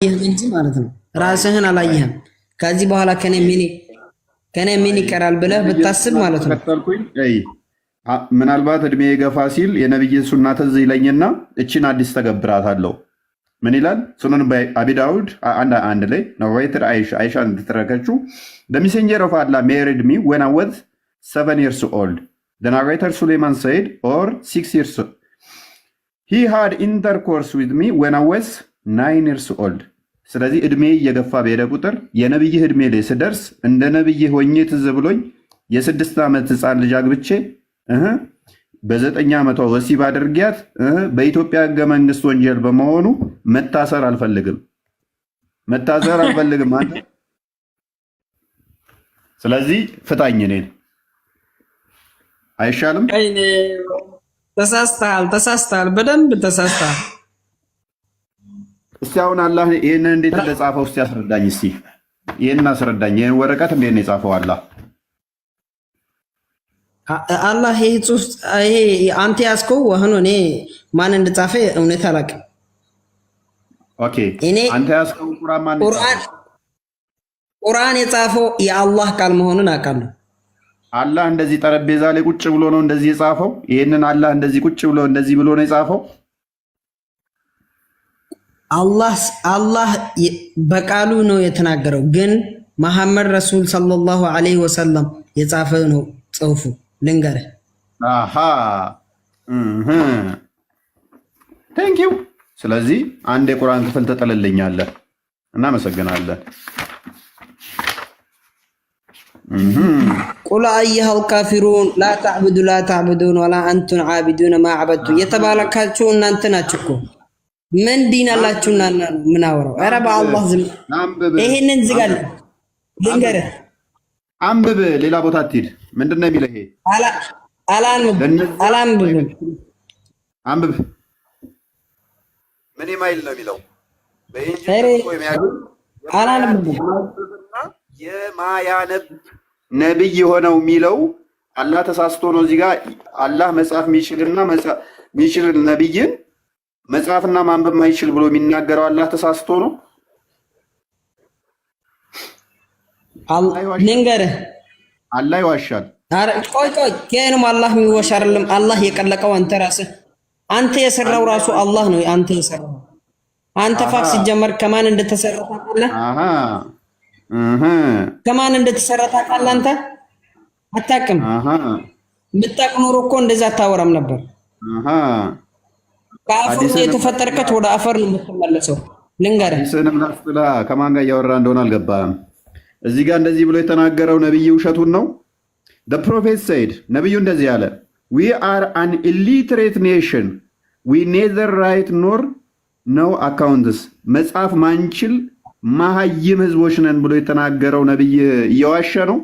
ይህን እንጂ ማለት ነው ራስህን አላየህም። ከዚህ በኋላ ከኔ ምን ይቀራል ብለህ ብታስብ ማለት ነው። ምናልባት እድሜ ገፋ ሲል የነብይ ሱና ትዝ ይለኝና እችን አዲስ ተገብራታለሁ። ምን ይላል? ሱነን አቢ ዳውድ አንድ ላይ ነዋይትር አይሻ እንደተረከችው the messenger of Allah married me when I was 7 years old. The narrator Suleiman said, or 6 years old. He had intercourse with me when I was 9 years old. ስለዚህ እድሜ እየገፋ በሄደ ቁጥር የነብይህ እድሜ ላይ ስደርስ እንደ ነብይህ ሆኜ ትዝ ብሎኝ የ6 ዓመት ህፃን ልጅ አግብቼ በ9 ዓመቷ ወሲብ አድርጊያት በኢትዮጵያ ህገ መንግስት ወንጀል በመሆኑ መታሰር አልፈልግም አንተ። ስለዚህ ፍታኝ እኔን አይሻልም? ተሳስተሃል፣ በደንብ ተሳስተሃል። እስቲ አሁን አላህ ይሄንን እንዴት እንደጻፈው እስቲ አስረዳኝ። እስቲ ይሄንን አስረዳኝ። ይሄን ወረቀት እንዴት ነው የጻፈው አላህ? አላህ ይሄ አንተ ያስከው ወህኖ እኔ ማን እንደጻፈ እውነት አላውቅም። ኦኬ አንተ ያስከው ቁርአን ማን ቁርአን የጻፈው የአላህ ቃል መሆኑን አውቃለሁ። አላህ እንደዚህ ጠረጴዛ ላይ ቁጭ ብሎ ነው እንደዚህ የጻፈው? ይሄንን አላህ እንደዚህ ቁጭ ብሎ እንደዚህ ብሎ ነው የጻፈው? አላህ በቃሉ ነው የተናገረው፣ ግን መሐመድ ረሱል ሰለላሁ ዐለይሂ ወሰለም የጻፈ ነው ጽሁፉ። ልንገርህ። አሃ ቴንክ ዩ። ስለዚህ አንድ የቁርአን ክፍል ተጠለልኛለህ። እናመሰግናለን። ቁል አየሃል ካፊሩን ላ ተዕቡዱን ወላ አንቱን ዓቢዱን ማ ዓበድቱ የተባለካችሁ እናንተ ናችሁ እኮ ምን ዲን አላችሁና ምን አወራው? ኧረ በአላህ ዝም። ይሄንን ዝጋል። ልንገርህ፣ አንብብ፣ ሌላ ቦታ አትሂድ። ምንድን ነው የሚለው? ይሄ አላንብብም። አንብብ። ምን የማይል ነው የሚለው? አላንብብም። የማያነብ ነብይ የሆነው የሚለው አላህ ተሳስቶ ነው። እዚህ ጋር አላህ መጽሐፍ የሚችል ነብይን መጽሐፍና ማንበብ ማይችል ብሎ የሚናገረው አላህ ተሳስቶ ነው። ልንገርህ፣ አላህ ይዋሻል። ቆይ ከእኔም አላህ የሚዋሽ አይደለም። አላህ የቀለቀው አንተ ራስህ አንተ የሰራው ራሱ አላህ ነው። አንተ የሰራው አንተ ፋክ ሲጀመር ከማን እንደተሰራ ታውቃለህ? ከማን እንደተሰራ ታውቃለህ? አንተ አታውቅም። ብታውቅ ኖሮ እኮ እንደዛ አታወራም ነበር። ከአፈር የተፈጠርከች ወደ አፈር ነው የምትመለሰው። ልንገርህ፣ ከማን ጋር እያወራ እንደሆነ አልገባህም። እዚህ ጋር እንደዚህ ብሎ የተናገረው ነብይ ውሸቱን ነው። the prophet said ነብዩ እንደዚህ አለ፣ we are an illiterate nation we neither write nor know accounts መጽሐፍ ማንችል መሀይም ህዝቦች ነን ብሎ የተናገረው ነብይ እየዋሸ ነው።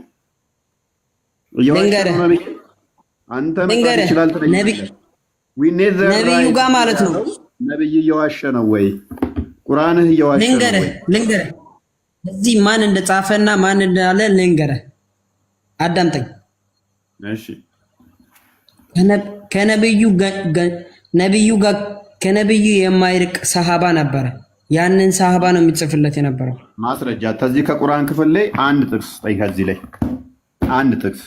አንተ መጽሐፍ ይችላል ነብዩ ጋር ማለት ነው። ነብይ እየዋሸ ነው ወይ? ቁርአንህ እየዋሸ ነው ወይ? ልንገርህ እዚህ ማን እንደጻፈና ማን እንዳለ ልንገርህ፣ አዳምጠኝ። እሺ ከነብዩ የማይርቅ ሰሃባ ነበረ። ያንን ሰሃባ ነው የሚጽፍለት የነበረው። ማስረጃ ከዚህ ከቁርአን ክፍል ላይ አንድ ጥቅስ ጠይቅ። ከዚህ ላይ አንድ ጥቅስ።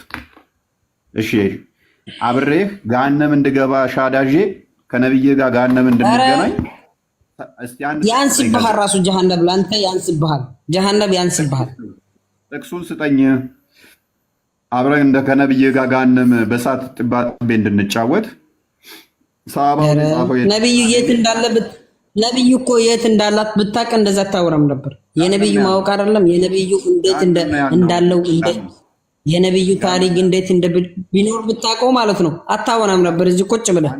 እሺ አብሬህ ገሃነም እንድገባ ሻዳጄ ከነብይ ጋር ገሃነም እንድንገናኝ እስቲ አንድ ያንስብሃል። ራሱ ጀሃነም ላንተ ያንስብሃል። ጀሃነም ያንስብሃል። ጥቅሱን ስጠኝ። አብረን እንደ ከነብይ ጋር ገሃነም በሳት ጥባቤ እንድንጫወት ሰሃባው ጻፈው። ነብዩ የት እንዳለበት ነብዩ እኮ የት እንዳላት ብታውቅ እንደዛ አታወራም ነበር። የነብዩ ማወቅ አይደለም የነብዩ እንዴት እንዳለው እንዴት የነብዩ ታሪክ እንዴት ቢኖር ብታውቀው ማለት ነው አታወራም ነበር። እዚህ ቁጭ ብለህ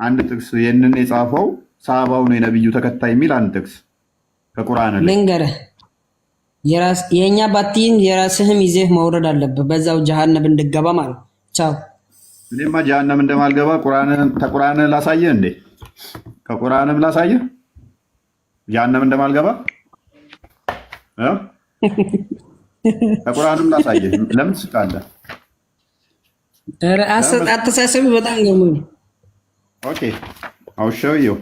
አንድ ጥቅስ የነን የጻፈው ሰሃባው ነው የነብዩ ተከታይ የሚል አንድ ጥቅስ ከቁርአን ላይ ልንገርህ። የኛ ባቲን የራስህም ይዘህ መውረድ አለብህ። በዛው ጀሃነም እንድገባ ማለት ቻው። እኔማ ጀሃነም እንደማልገባ ከቁርአን ላሳየህ እንዴ? ከቁርአንም ላሳየህ ጀሃነም እንደማልገባ ከቁርአንም ላሳየህ። ለምን ትስቃለህ? አስተሳሰብ በጣም ገርሞኝ። ኦኬ I'll show you.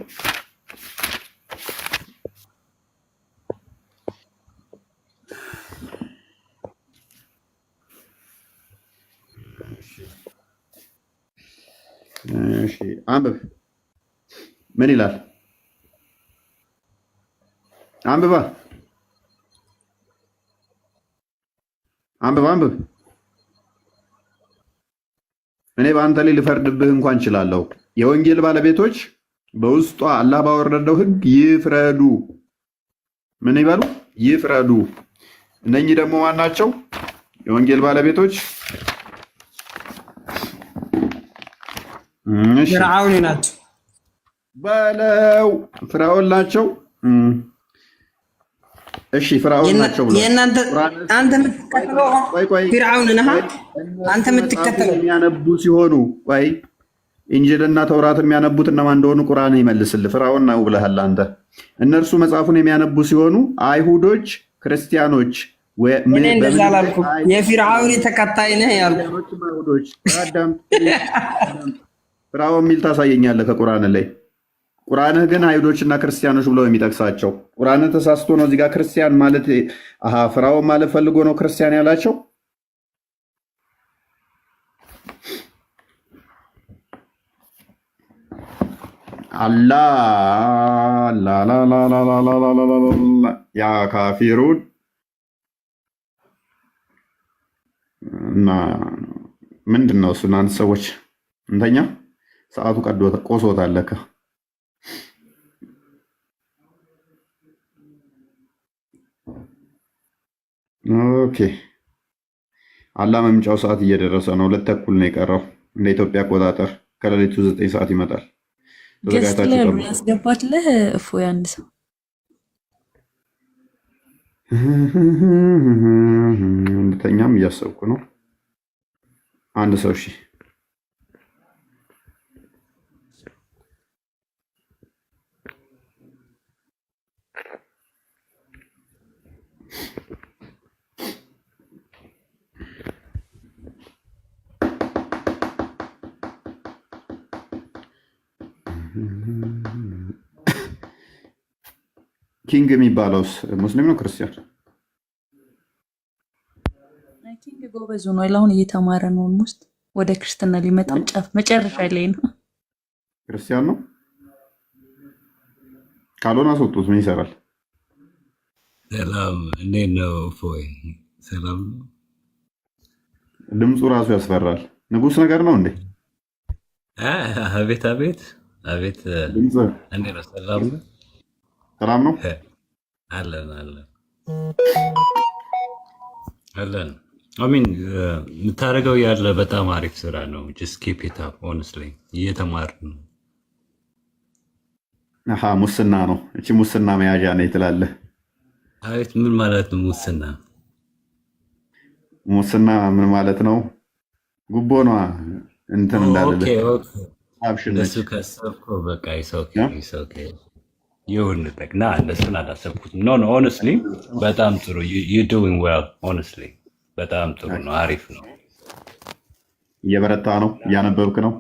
እሺ አንብብ። ምን ይላል? አንብባ አንብብ። እኔ በአንተ ላይ ልፈርድብህ እንኳን እችላለሁ። የወንጌል ባለቤቶች በውስጧ አላህ ባወረደው ሕግ ይፍረዱ። ምን ይበሉ? ይፍረዱ። እነኚህ ደግሞ ማን ናቸው? የወንጌል ባለቤቶች ፍርዓውን ናቸው በለው። ፍርዓውን ናቸው። እሺ ፍርዓውን ናቸው ብሎ አንተ የምትከተለው ፍርዓውን ነህ። አንተ የምትከተለው የሚያነቡ ሲሆኑ ወይ ኢንጂልና ተውራት የሚያነቡት እነማን እንደሆኑ ቁርአን ይመልስልህ። ፍርዓውን ነው ብለሃል አንተ። እነርሱ መጽሐፉን የሚያነቡ ሲሆኑ አይሁዶች፣ ክርስቲያኖች እኔ እንደዛ አላልኩም። የፍርዓውን ተከታይ ነህ ያልኩት። ፍርዓውን የሚል ታሳየኛለህ ከቁርአን ላይ። ቁርአንህ ግን አይሁዶችና ክርስቲያኖች ብለው የሚጠቅሳቸው ቁርአንህ ተሳስቶ ነው። እዚህ ጋር ክርስቲያን ማለት ፍርዓውን ማለት ፈልጎ ነው ክርስቲያን ያላቸው። ያ ካፊሩን እና ምንድን ነው እሱ? እናንተ ሰዎች እንተኛ። ሰዓቱ ቆሶታል ለካ። ኦኬ አላህ መምጫው ሰዓት እየደረሰ ነው። 2:30 ነው የቀረው እንደ ኢትዮጵያ አቆጣጠር። ከሌሊቱ 9 ሰዓት ይመጣል። ያስገባችልህ እፎይ አንድ ሰው እንድተኛም እያሰብኩ ነው። አንድ ሰው እሺ ኪንግ የሚባለውስ ሙስሊም ነው ክርስቲያን? ኪንግ ጎበዝ ሆኗል። አሁን እየተማረ ነው። ውስጥ ወደ ክርስትና ሊመጣም ጫፍ መጨረሻ ላይ ነው። ክርስቲያን ነው። ካልሆነ አስወጡት። ምን ይሰራል? ሰላም እንዴት ነው? እፎይ ሰላም ነው። ድምፁ ራሱ ያስፈራል። ንጉስ ነገር ነው እንዴ? አቤት አቤት አቤት። እንዴት ነው? ሰላም ነው። ሰላም ነው። አለን አለን አለን። አሚን የምታደርገው ያለ በጣም አሪፍ ስራ ነው። ጀስት ኪፕ ኢት አፕ ሆነስትሊ እየተማርን ነው። ሙስና ነው። እቺ ሙስና መያዣ ነው ትላለህ? አቤት ምን ማለት ነው ሙስና? ሙስና ምን ማለት ነው? ጉቦ ነው እንትን እንዳለ እሱ ከሰብከው በቃ ይሰውከ ይሁን ጠቅና እንደሱን አላሰብኩትም። ኖ ሆነስትሊ በጣም ጥሩ ዩ ዱዊንግ ዌል ሆነስትሊ በጣም ጥሩ ነው። አሪፍ ነው። እየበረታ ነው። እያነበብክ ነው?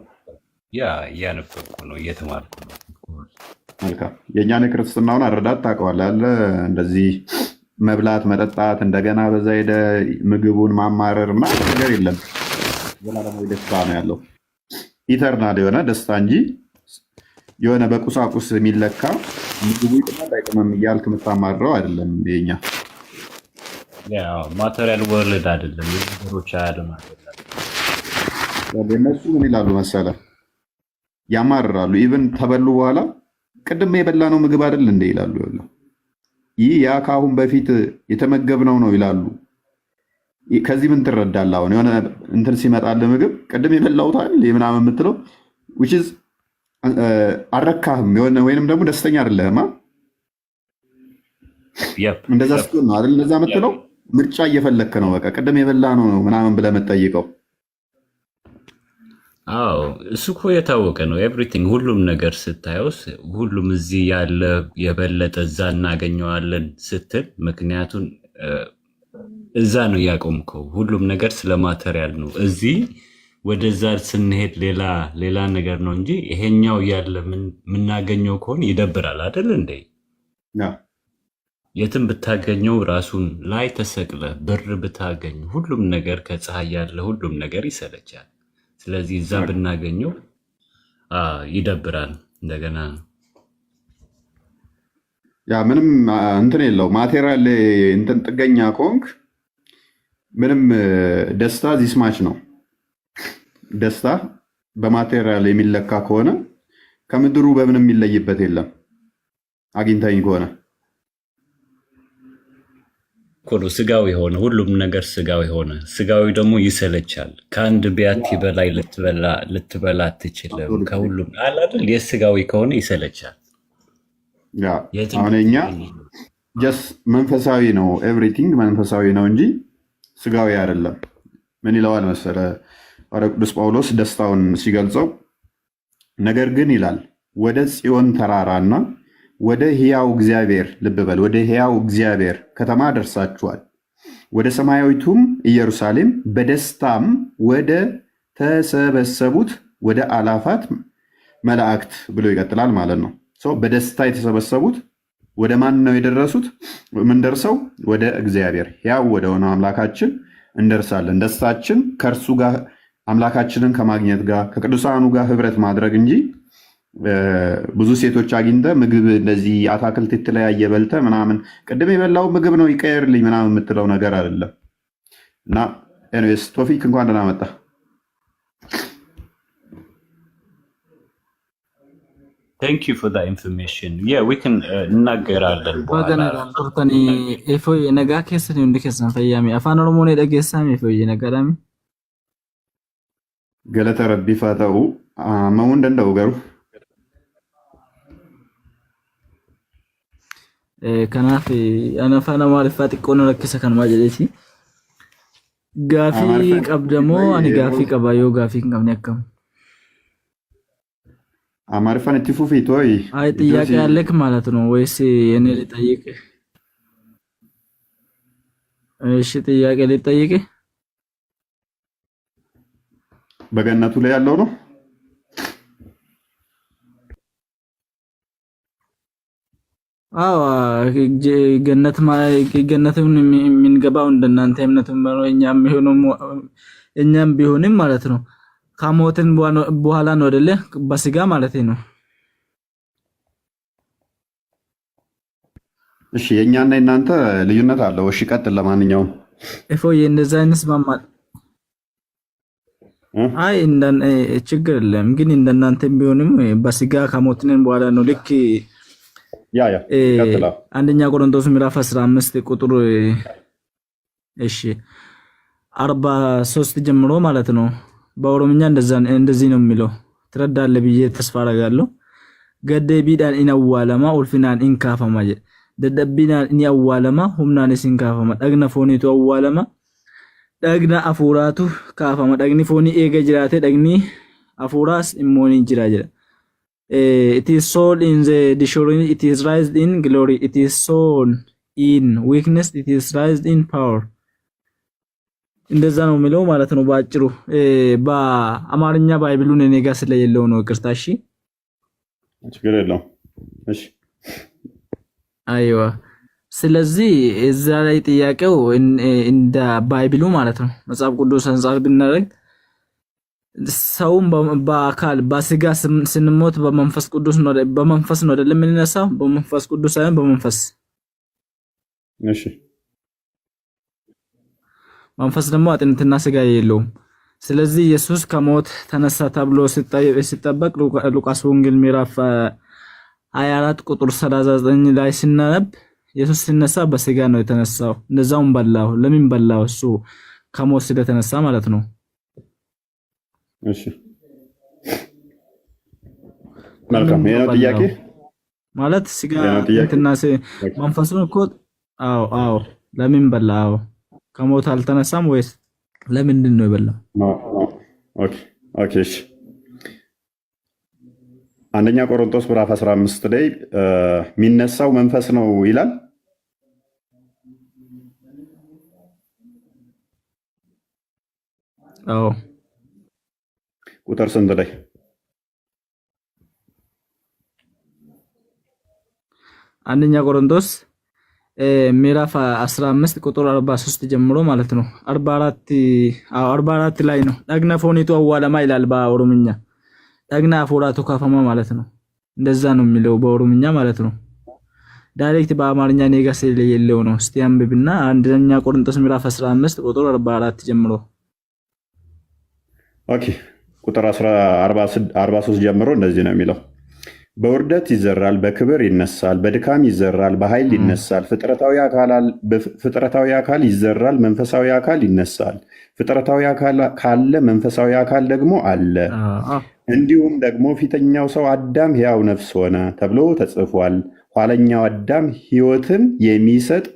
እያነበብኩ ነው። እየተማርኩ ነው። መልካም። የእኛን ክርስትናውን አረዳት ታውቀዋለህ አለ እንደዚህ መብላት መጠጣት፣ እንደገና በዛ ሄደ ምግቡን ማማረር ምናምን ነገር የለም። ዘላለማዊ ደስታ ነው ያለው። ኢተርናል የሆነ ደስታ እንጂ የሆነ በቁሳቁስ የሚለካ ምግቡ ይቅማል አይቅምም እያልክ የምታማርረው አይደለም። የኛ ማቴሪያል ወርልድ አይደለም። የነገሮች አያለም አይደለም። እነሱ ምን ይላሉ መሰለ? ያማርራሉ። ኢቭን ተበሉ በኋላ ቅድም የበላነው ምግብ አይደል እንደ ይላሉ። ይህ ያ ከአሁን በፊት የተመገብነው ነው ይላሉ። ከዚህ ምን ትረዳለህ? አሁን የሆነ እንትን ሲመጣልህ ምግብ ቅድም የበላሁት አይደል ምናምን የምትለው which is አልረካህም የሆነ ወይንም ደግሞ ደስተኛ አይደለህም። እንደዛ ስትሆን ነው አይደል እንደዛ የምትለው። ምርጫ እየፈለክ ነው። በቃ ቅድም የበላነው ነው ምናምን ብለህ የምትጠይቀው። አዎ እሱ እኮ የታወቀ ነው። ኤቭሪቲንግ ሁሉም ነገር ስታየው ሁሉም እዚህ ያለ የበለጠ እዛ እናገኘዋለን ስትል ምክንያቱን እዛ ነው ያቆምከው። ሁሉም ነገር ስለ ማተሪያል ነው። እዚህ ወደዛ ስንሄድ ሌላ ነገር ነው እንጂ ይሄኛው ያለ የምናገኘው ከሆነ ይደብራል አይደል እንዴ? የትም ብታገኘው ራሱን ላይ ተሰቅለ ብር ብታገኝ ሁሉም ነገር ከፀሐይ ያለ ሁሉም ነገር ይሰለቻል። ስለዚህ እዛ ብናገኘው ይደብራል። እንደገና ያ ምንም እንትን የለው ማቴሪያል እንትን ጥገኛ ከሆንክ ምንም ደስታ ዚስማች ነው። ደስታ በማቴሪያል የሚለካ ከሆነ ከምድሩ በምንም የሚለይበት የለም። አግኝታኝ ከሆነ ኮዶ ስጋዊ ሆነ፣ ሁሉም ነገር ስጋዊ ሆነ። ስጋዊ ደግሞ ይሰለቻል። ከአንድ ቢያቲ በላይ ልትበላ አትችልም። ከሁሉም አለ አይደል? የስጋዊ ከሆነ ይሰለቻል። ያ አሁን እኛ ጀስ መንፈሳዊ ነው፣ ኤቭሪቲንግ መንፈሳዊ ነው እንጂ ስጋዊ አይደለም። ምን ይለዋል መሰለ ቅዱስ ጳውሎስ ደስታውን ሲገልጸው፣ ነገር ግን ይላል ወደ ጽዮን ተራራና ወደ ሕያው እግዚአብሔር ልብ በል፣ ወደ ሕያው እግዚአብሔር ከተማ ደርሳችኋል፣ ወደ ሰማያዊቱም ኢየሩሳሌም በደስታም ወደ ተሰበሰቡት ወደ አላፋት መላእክት ብሎ ይቀጥላል ማለት ነው። በደስታ የተሰበሰቡት ወደ ማን ነው የደረሱት? የምንደርሰው ወደ እግዚአብሔር ሕያው ወደ ሆነው አምላካችን እንደርሳለን። ደስታችን ከእርሱ ጋር አምላካችንን ከማግኘት ጋር ከቅዱሳኑ ጋር ህብረት ማድረግ እንጂ ብዙ ሴቶች አግኝተ ምግብ እንደዚህ አታክልት የተለያየ በልተ ምናምን ቅድም የበላው ምግብ ነው ይቀየርልኝ ምናምን የምትለው ነገር አይደለም። እና ኤኒዌይስ ቶፊክ እንኳን ደህና መጣ። Thank you for the information. Yeah, we can እናገራለን በኋላ ቱርተኒ ኤፎይ ነጋ ከሰን እንደ ከሰን ፈያሚ አፋን ኦሮሞ ነው ደገሳሚ ኤፎይ ነጋዳሚ ገለተ ረቢ ፋታው አመውን እንደው ገሩ ከናፍ አናፋና ማሪፋ ጥቆነ ለከሰ ከን ማጀለቲ ጋፊ ቀብደሞ አኒ ጋፊ ቀባዮ ጋፊ እንከምን ያከም አማርፋን ትፉፊት ወይ አይ ጥያቄ ያለክ ማለት ነው ወይስ የኔ ልጠይቅ? እሺ ጥያቄ ልጠይቅ። በገነቱ ላይ ያለው ነው። አዎ ገነት ገነቱን የምንገባው እንደናንተ እምነቱን ነው እኛም ቢሆንም ማለት ነው ከሞትን በኋላ ነው አይደለ? በስጋ ማለት ነው። እሺ የኛና እናንተ ልዩነት አለው። እሺ ቀጥል። ለማንኛውም እፎይ እንደዛ እንስማማል። አይ እንደን ችግር የለም ግን እንደናንተም ቢሆንም በስጋ ከሞትን በኋላ ነው። ልክ ያ ቀጥላ አንደኛ ቆሮንቶስ ምዕራፍ 15 ቁጥር እሺ 43 ጀምሮ ማለት ነው። በኦሮምኛ እንደዚህ ነው የሚለው። ትረዳለህ ብዬ ተስፋ አደርጋለሁ። ገደቢዳን ኢነዋለማ ኡልፊናን ኢንካፈማ ደደቢናን ኢነዋለማ ሁምናን ሲንካፈማ ደግነ ፎኒቱ አዋለማ ደግና አፉራቱ ካፈማ ደግኒ ፎኒ ኤገ ጅራቴ ደግኒ አፉራስ ኢሞኒ ጅራ ጅራ it is soul in the dishori it is raised in glory it is soul in weakness it is raised in power እንደዛ ነው የሚለው ማለት ነው ባጭሩ። በአማርኛ ባይብሉን እኔ ጋር ስለሌለው ነው ይቅርታ። እሺ ችግር የለውም። እሺ አይዋ ስለዚህ እዛ ላይ ጥያቄው እንደ ባይብሉ ማለት ነው መጽሐፍ ቅዱስ አንፃር ብናደርግ ሰውም በአካል በስጋ ስንሞት በመንፈስ ቅዱስ ነው በመንፈስ ነው አይደለም የምንነሳው በመንፈስ ቅዱስ ሳይሆን በመንፈስ። እሺ መንፈስ ደግሞ አጥንትና ስጋ የለውም። ስለዚህ ኢየሱስ ከሞት ተነሳ ተብሎ ሲጠበቅ ሉቃስ ወንጌል ምዕራፍ 24 ቁጥር 39 ላይ ሲናነብ ኢየሱስ ሲነሳ በስጋ ነው የተነሳው። እንደዛውም በላው። ለምን በላው? እሱ ከሞት ስለተነሳ ማለት ነው። እሺ መልካም። ይሄ ነው ጥያቄ ማለት ስጋ እንትና መንፈሱን እኮ አዎ ለምን በላው? ከሞት አልተነሳም ወይስ ለምንድን ነው የበላው? ኦኬ እሺ አንደኛ ቆሮንቶስ ምዕራፍ 15 ላይ የሚነሳው መንፈስ ነው ይላል። አዎ ቁጥር ስንት ላይ? አንደኛ ቆሮንቶስ ምዕራፍ 15 ቁጥር 43 ጀምሮ ማለት ነው። 44 ላይ ነው። ደግነ ፎኒቱ አዋለማ ይላል በኦሮምኛ። ጠግና ፎራቶ ካፈማ ማለት ነው። እንደዛ ነው የሚለው በኦሮምኛ ማለት ነው። ዳይሬክት በአማርኛ ኔጋ ስለሌለው ነው። እስቲ አንብብና አንደኛ ቆሮንቶስ ምዕራፍ 15 ቁጥር 44 ጀምሮ። ኦኬ ቁጥር 43 ጀምሮ እንደዚህ ነው የሚለው በውርደት ይዘራል፣ በክብር ይነሳል፣ በድካም ይዘራል፣ በኃይል ይነሳል። ፍጥረታዊ አካል ይዘራል፣ መንፈሳዊ አካል ይነሳል። ፍጥረታዊ አካል ካለ መንፈሳዊ አካል ደግሞ አለ። እንዲሁም ደግሞ ፊተኛው ሰው አዳም ሕያው ነፍስ ሆነ ተብሎ ተጽፏል። ኋለኛው አዳም ሕይወትን የሚሰጥ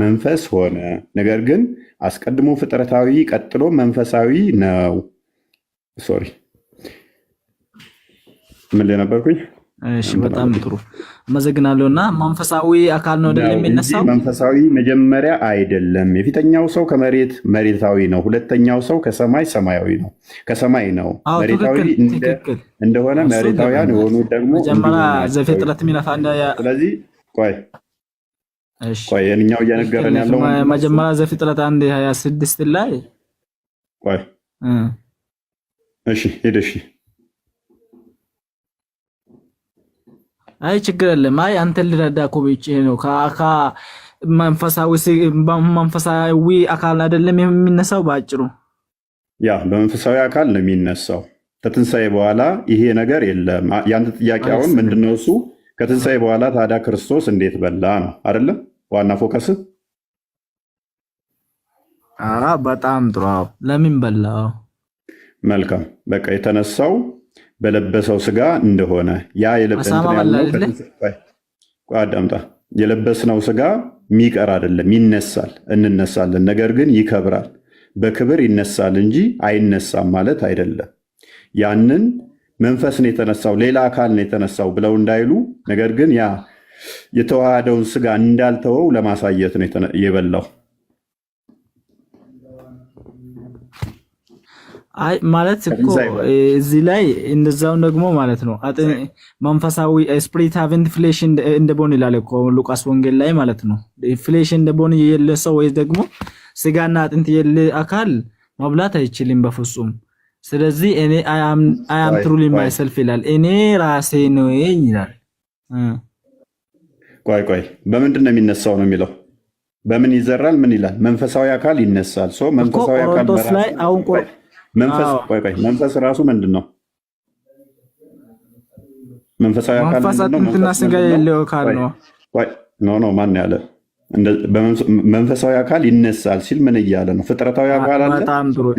መንፈስ ሆነ። ነገር ግን አስቀድሞ ፍጥረታዊ ቀጥሎ መንፈሳዊ ነው። ሶሪ ምን ላይ ነበርኩኝ? እሺ በጣም ጥሩ አመሰግናለሁ። እና መንፈሳዊ አካል ነው አይደለም የሚነሳው? መንፈሳዊ መጀመሪያ አይደለም። የፊተኛው ሰው ከመሬት መሬታዊ ነው። ሁለተኛው ሰው ከሰማይ ሰማያዊ ነው፣ ከሰማይ ነው። መሬታዊ እንደሆነ መሬታውያን የሆኑ ደግሞ መጀመሪያ ዘፍጥረት ሚነፋ ስለዚህ ቆይ የኛው እየነገረን ያለው መጀመሪያ ዘፍጥረት 1:26 ላይ ቆይ እሺ ሄደሽ አይ ችግር የለም። አይ አንተ ልረዳ እኮ ብቻ ነው። መንፈሳዊ አካል አይደለም የሚነሳው ባጭሩ። ያ በመንፈሳዊ አካል ነው የሚነሳው። ከትንሣኤ በኋላ ይሄ ነገር የለም። ያንተ ጥያቄ አሁን ምንድነው? እሱ ከትንሣኤ በኋላ ታዲያ ክርስቶስ እንዴት በላ ነው አይደለም ዋና ፎከስ። በጣም ጥሩ። ለምን በላ? መልካም በቃ የተነሳው በለበሰው ስጋ እንደሆነ ያ የለበስነው ስጋ የሚቀር አይደለም፣ ይነሳል፣ እንነሳለን። ነገር ግን ይከብራል፣ በክብር ይነሳል እንጂ አይነሳም ማለት አይደለም። ያንን መንፈስ ነው የተነሳው፣ ሌላ አካል ነው የተነሳው ብለው እንዳይሉ፣ ነገር ግን ያ የተዋሃደውን ስጋ እንዳልተወው ለማሳየት ነው የበላው። አይ ማለት እኮ እዚህ ላይ እንደዛው ደግሞ ማለት ነው መንፈሳዊ ስፒሪት ሃቭንግ ፍሌሽ እንደ ቦን ይላል እኮ ሉቃስ ወንጌል ላይ ማለት ነው። ፍሌሽ እንደ ቦን የለ ሰው ወይ ደግሞ ስጋና አጥንት የለ አካል መብላት አይችልም በፍጹም። ስለዚህ እኔ አይ አም ትሩሊ ማይሰልፍ ይላል፣ እኔ ራሴ ነው ይላል። ቆይ በምንድን ነው የሚነሳው ነው የሚለው? በምን ይዘራል? ምን ይላል? መንፈሳዊ አካል ይነሳል። ሶ መንፈሳዊ አካል ላይ አሁን መንፈስ ራሱ ምንድን ነው? መንፈሳዊ አካል መንፈሳትና ስጋ የለው አካል ነው። ኖ ማን ያለ መንፈሳዊ አካል ይነሳል ሲል ምን እያለ ነው? ፍጥረታዊ አካል አለ።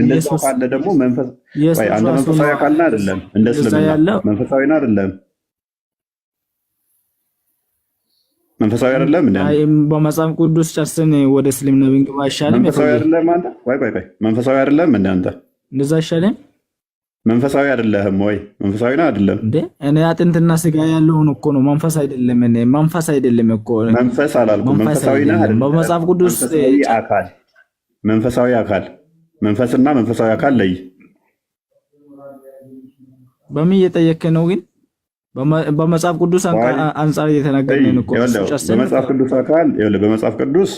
እንደዛው ካለ ደግሞ አንተ መንፈሳዊ አካል ነህ አይደለም? እንደ እስልምና መንፈሳዊ ነህ አይደለም? መንፈሳዊ አይደለም እንዴ? በመጽሐፍ ቅዱስ ጨርሰን ወደ እስልምና ብንገባ አይሻልም? መንፈሳዊ አይደለም አንተ? መንፈሳዊ አይደለም እንዴ አንተ? እንደዛ አይሻልም? መንፈሳዊ አይደለህም ወይ? መንፈሳዊ ነው አይደለም እንዴ? እኔ አጥንትና ስጋ ያለውን እኮ ነው። መንፈስ አይደለም። እኔ መንፈስ አይደለም እኮ መንፈስ አላልኩም። መንፈሳዊ ነህ አይደለም? በመጽሐፍ ቅዱስ መንፈሳዊ አካል መንፈስና መንፈሳዊ አካል ለይ። በምን እየጠየከ ነው ግን? በመጽሐፍ ቅዱስ አንጻር እየተናገርን እኮ በመጽሐፍ ቅዱስ አካል በመጽሐፍ ቅዱስ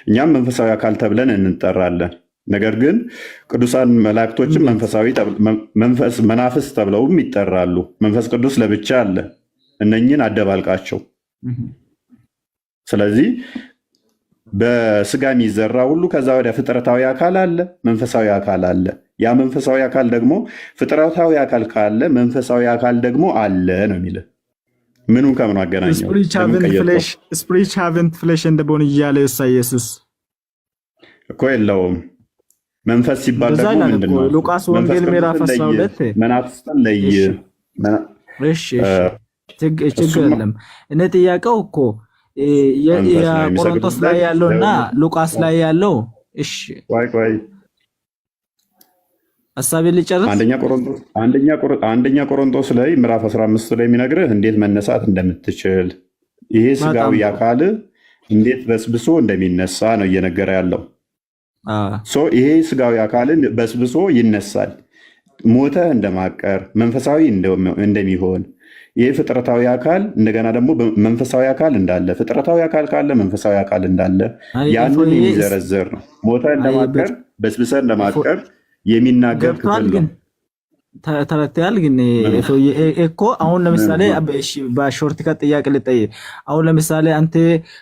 እኛም መንፈሳዊ አካል ተብለን እንጠራለን። ነገር ግን ቅዱሳን መላእክቶችም መናፍስት ተብለውም ይጠራሉ። መንፈስ ቅዱስ ለብቻ አለ። እነኝን አደባልቃቸው። ስለዚህ በስጋ የሚዘራ ሁሉ ከዛ ወዲያ ፍጥረታዊ አካል አለ፣ መንፈሳዊ አካል አለ። ያ መንፈሳዊ አካል ደግሞ ፍጥረታዊ አካል ካለ መንፈሳዊ አካል ደግሞ አለ ነው የሚለው። ምኑን ከምኑ አገናኘው? ስፒሪት ሃቭንግ ፍሌሽ እንደ ቦን እያለ ኢየሱስ እኮ የለውም። መንፈስ ሲባል ደግሞ ምንድን ነው? ሉቃስ ወንጌል ምዕራፍ 12 መናፍስትን ለይ። እሺ ችግር የለም። እኔ ጥያቄው እኮ የቆሮንቶስ ላይ ያለውና ሉቃስ ላይ ያለው እሺ ቆይ ሐሳቤ ልጨርስ። አንደኛ ቆሮንቶስ ላይ ምዕራፍ 15 ላይ የሚነግርህ እንዴት መነሳት እንደምትችል ይሄ ስጋዊ አካል እንዴት በስብሶ እንደሚነሳ ነው እየነገረ ያለው። ይሄ ስጋዊ አካልን በስብሶ ይነሳል። ሞተህ እንደማቀር መንፈሳዊ እንደሚሆን ይህ ፍጥረታዊ አካል እንደገና ደግሞ መንፈሳዊ አካል እንዳለ ፍጥረታዊ አካል ካለ መንፈሳዊ አካል እንዳለ ያንን የሚዘረዘር ነው። ሞተህ እንደማቀር በስብሰህ እንደማቀር የሚናገር ክፍል ነው። ተረትያል። ግን እኮ አሁን ለምሳሌ እሺ በሾርት ከት ጥያቄ ልጠይቅ። አሁን ለምሳሌ አንተ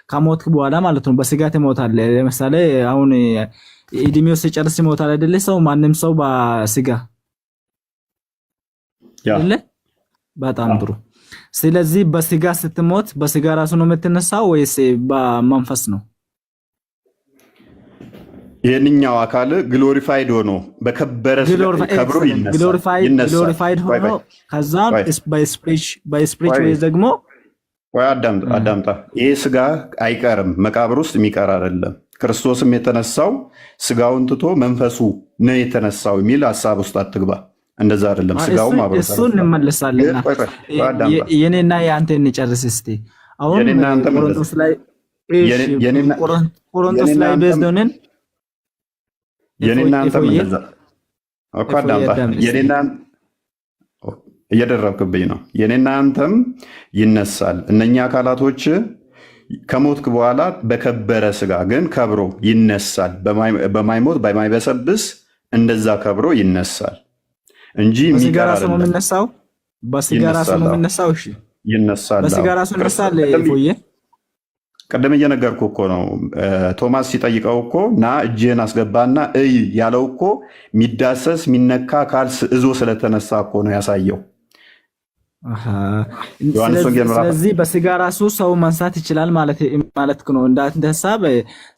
ከሞትክ በኋላ ማለት ነው በስጋ ትሞታለህ። ለምሳሌ አሁን እድሜው ሲጨርስ ይሞታል አይደለ? ሰው ማንም ሰው በስጋ አይደለ? በጣም ጥሩ። ስለዚህ በስጋ ስትሞት በስጋ ራሱ ነው የምትነሳው ወይስ በመንፈስ ነው? ይህንኛው አካል ግሎሪፋይድ ሆኖ በከበረ ከብሮ ግሎሪፋይድ ሆኖ ከዛ በስፕሪች ወይ ደግሞ አዳምጣ። ይሄ ስጋ አይቀርም፣ መቃብር ውስጥ የሚቀር አይደለም። ክርስቶስም የተነሳው ስጋውን ትቶ መንፈሱ ነው የተነሳው የሚል ሀሳብ ውስጥ አትግባ። እንደዛ አይደለም። ስጋውም አብሮ እሱን እንመለሳለን። የኔና የአንተ እንጨርስ እስቲ። አሁን ቆሮንቶስ ላይ ቤዝዶንን የኔና አንተም እንደዛ እኮ አዳምጣ። እየደረብክብኝ ነው። የኔና አንተም ይነሳል። እነኛ አካላቶች ከሞትክ በኋላ በከበረ ስጋ ግን ከብሮ ይነሳል። በማይሞት በማይበሰብስ እንደዛ ከብሮ ይነሳል እንጂ በስጋ ራሱ ነው የሚነሳው። በስጋ ራሱ ነው የሚነሳው። እሺ ይነሳል። በስጋ ራሱ ይነሳል። ፎዬ ቀደም እየነገርኩህ እኮ ነው። ቶማስ ሲጠይቀው እኮ ና እጅህን አስገባና እይ ያለው እኮ የሚዳሰስ የሚነካ አካል እዞ ስለተነሳ እኮ ነው ያሳየው። ስለዚህ በስጋ ራሱ ሰው ማንሳት ይችላል ማለት ነው። እንደ ሀሳብ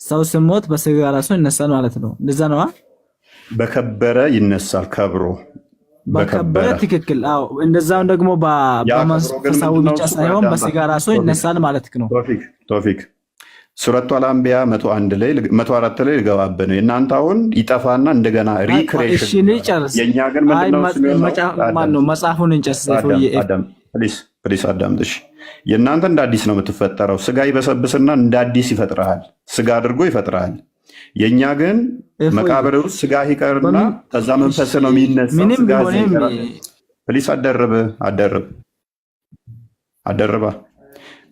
ሰው ስሞት በስጋ ራሱ ይነሳል ማለት ነው። እንደዛ ነው። በከበረ ይነሳል፣ ከብሮ በከበረ ትክክል። አዎ እንደዛው ደግሞ በመንፈሳዊ ብቻ ሳይሆን በስጋ ራሱ ይነሳል ማለት ነው። ቶፊክ ሱረቱ አልአንቢያ 104 ላይ ልገባብህ ነው። የእናንተ አሁን ይጠፋና እንደገና ሪክሬሽን የእኛ ግን ምንድነው? መጽሐፉን እንጨርስ። ፕሊስ አዳምጥሽ። የእናንተ እንደ አዲስ ነው የምትፈጠረው። ስጋ ይበሰብስና እንደ አዲስ ይፈጥረሃል፣ ስጋ አድርጎ ይፈጥረሃል። የእኛ ግን መቃብር ውስጥ ስጋ ይቀርና ከዛ መንፈስ ነው የሚነሳው። ፕሊስ አደርባ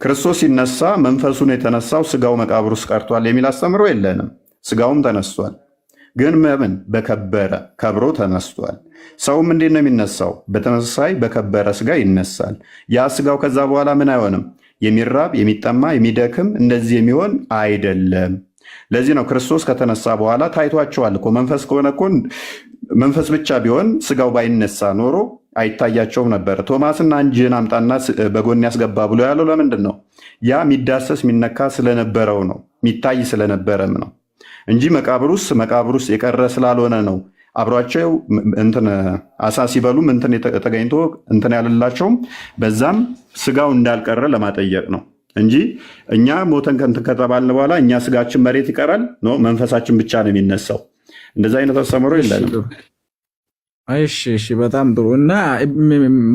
ክርስቶስ ሲነሳ መንፈሱ ነው የተነሳው፣ ስጋው መቃብር ውስጥ ቀርቷል የሚል አስተምሮ የለንም። ስጋውም ተነስቷል፣ ግን ምን በከበረ ከብሮ ተነስቷል። ሰውም እንዴት ነው የሚነሳው? በተመሳሳይ በከበረ ስጋ ይነሳል። ያ ስጋው ከዛ በኋላ ምን አይሆንም? የሚራብ የሚጠማ የሚደክም እንደዚህ የሚሆን አይደለም። ለዚህ ነው ክርስቶስ ከተነሳ በኋላ ታይቷቸዋል እኮ። መንፈስ ከሆነ እኮ መንፈስ ብቻ ቢሆን ስጋው ባይነሳ ኖሮ አይታያቸውም ነበር። ቶማስና እጅህን አምጣና በጎን ያስገባ ብሎ ያለው ለምንድን ነው? ያ የሚዳሰስ የሚነካ ስለነበረው ነው፣ የሚታይ ስለነበረም ነው እንጂ መቃብር ውስጥ የቀረ ስላልሆነ ነው። አብሯቸው አሳ ሲበሉም ተገኝቶ ያለላቸውም በዛም ስጋው እንዳልቀረ ለማጠየቅ ነው እንጂ እኛ ሞተን ከተባልን በኋላ እኛ ስጋችን መሬት ይቀራል ነው፣ መንፈሳችን ብቻ ነው የሚነሳው። እንደዛ አይነት አስተምሮ የለንም። እሺ በጣም ጥሩ። እና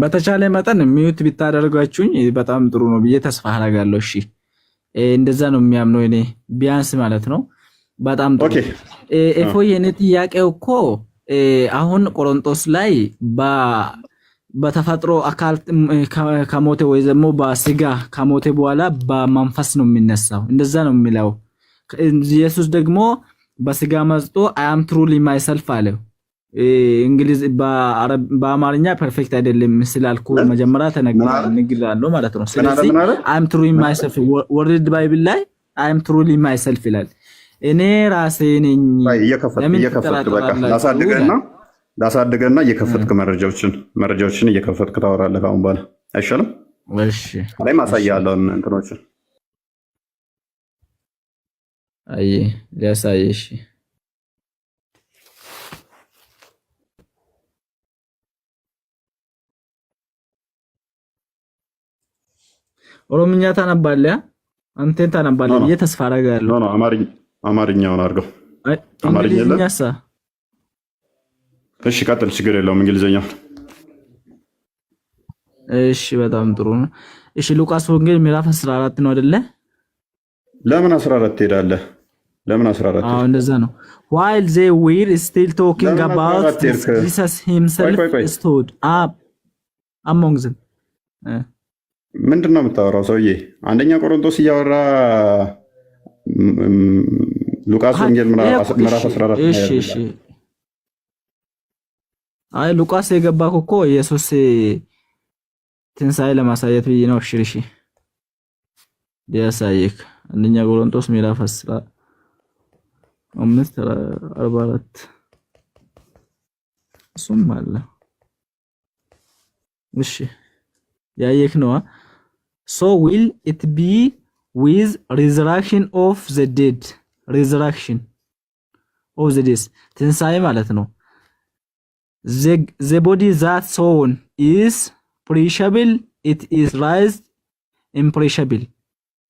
በተቻለ መጠን ሚዩት ቢታደርጓችሁኝ በጣም ጥሩ ነው ብዬ ተስፋ አደርጋለሁ። እሺ እንደዛ ነው የሚያምነው እኔ ቢያንስ ማለት ነው። በጣም ጥሩ። እፎይ የኔ ጥያቄው እኮ አሁን ቆሮንቶስ ላይ በተፈጥሮ አካል ከሞተ ወይ ደግሞ በስጋ ከሞተ በኋላ በመንፈስ ነው የሚነሳው፣ እንደዛ ነው የሚለው። ኢየሱስ ደግሞ በስጋ መጥቶ አይ አም ትሩሊ ማይሰልፍ አለው። እንግሊዝ በአማርኛ ፐርፌክት አይደለም ስላልኩ መጀመሪያ ተነግሬያለሁ ማለት ነው። ስለዚህ አይ አም ትሩሊ ማይሰልፍ ወርድ ባይብል ላይ አይ አም ትሩሊ ማይሰልፍ ይላል። እኔ ራሴ ነኝ። ላሳድገና እየከፈትክ መረጃዎችን እየከፈትክ ታወራለህ ከአሁን በኋላ አይሻልም? እሺ ላይ ማሳያለሁ እንትኖችን ሊያሳየሽ ኦሮምኛ ታነባለህ? አንተን ታነባለህ ብዬ ተስፋ አደርጋለሁ። አማርኛውን አድርገው። እንግሊዝኛሳ? እሺ ቀጥል፣ ችግር የለውም። እንግሊዝኛ። እሺ በጣም ጥሩ ነው። እሺ ሉቃስ ወንጌል ምዕራፍ 14 ነው አይደለ? ለምን 14 ትሄዳለህ? ለምን 14? አዎ እንደዛ ነው። while they were still talking about Jesus himself stood up among them. ምንድን ነው የምታወራው ሰውዬ? አንደኛ ቆሮንቶስ እያወራ ሉቃስ ወንጌል ምዕራፍ 14። እሺ አይ ሉቃስ የገባኩ እኮ ኢየሱስ ትንሣኤ ለማሳየት ብዬ ነው። እሺ ዲያሳይክ አንደኛ ቆሮንቶስ ምዕራፍ 15:44 እሱም አለ። እሺ ያየክ ነው። so will it be with resurrection of the dead resurrection of the dead ትንሣኤ ማለት ነው። the body that sown is perishable, it is raised imperishable.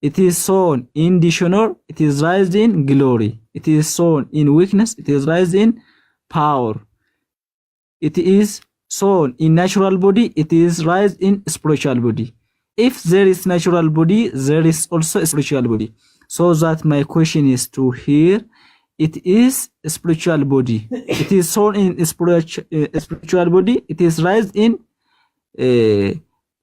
It is sown in dishonor, it is raised in glory. It is sown in weakness, it is raised in power. It is sown in natural body, it is raised in spiritual body. If there is natural body, there is also spiritual body. So that my question is to hear, it is spiritual body. It is sown in spiritual body, it is raised in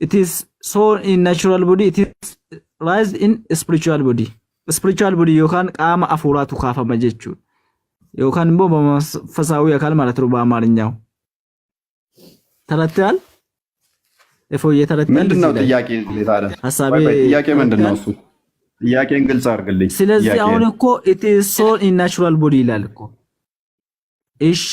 it is sown in natural body, it is raised in spiritual body. Spiritual body yookaan qaama afuuraatu kaafama jechuudha. Yookaan immoo በመንፈሳዊ አካል ማለት ነው በአማርኛው። ተረድተሃል? እፎዬ ተረድተሃል? ምንድነው ጥያቄ ታዲያ? ጥያቄ ምንድነው እሱ? ጥያቄን ግልጽ አድርግልኝ። ስለዚህ አሁን እኮ it is sown in natural body ይላል እኮ። እሺ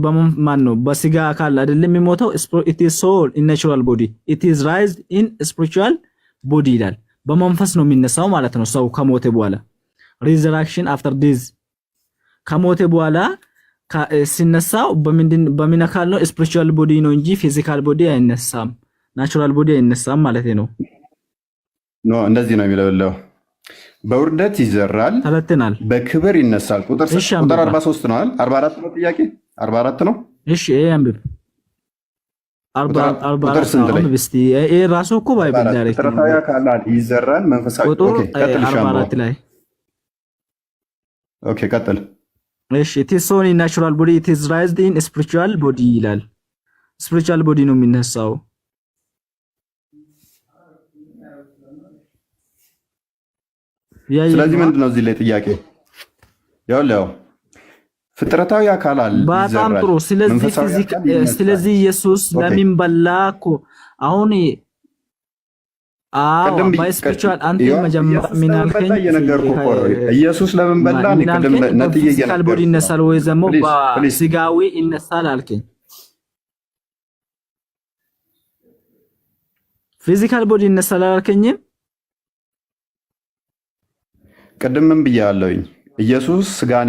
በማን ነው? በስጋ አካል አይደለም የሚሞተው። it is sown in natural body, it is raised in spiritual body ይላል። በመንፈስ ነው የሚነሳው ማለት ነው ሰው ከሞተ በኋላ። resurrection after death ከሞተ በኋላ ሲነሳው በምን አካል ነው? spiritual body ነው እንጂ physical body አይነሳም፣ natural body አይነሳም ማለት ነው። ኖ እንደዚህ ነው የሚለው። በውርደት ይዘራል፣ ተለተናል፣ በክብር ይነሳል። ቁጥር 43 ነው አይደል? 44 ነው ጥያቄ 44 ነው። እሺ ይሄ አንብብ 44 ብስቲ ይሄ ራሱ እኮ ባይብል ዳይሬክት ነው። ፍጥረታዊ አካላት ይዘራል መንፈሳዊ። ኦኬ ቀጥል። 44 ላይ ኦኬ ቀጥል። እሺ it is sown in natural body, it is raised in spiritual body ይላል። spiritual body ነው የሚነሳው። ስለዚህ ምንድነው እዚህ ላይ ጥያቄ? ያው ፍጥረታዊ አካላት ይዘራል። በጣም ጥሩ። ስለዚህ ኢየሱስ ለምን በላ እኮ አሁን ባይስፒሪቹዋል አንተ መጀመሪያ ምን አልከኝ? ኢየሱስ ለምን በላ? ንቀደም ነጥዬ ፊዚካል ቦዲ ይነሳል ወይ ደግሞ በስጋዊ ይነሳል አልከኝ? ፊዚካል ቦዲ ይነሳል አልከኝም? ቅድም ምን ብያለሁኝ? ኢየሱስ ስጋን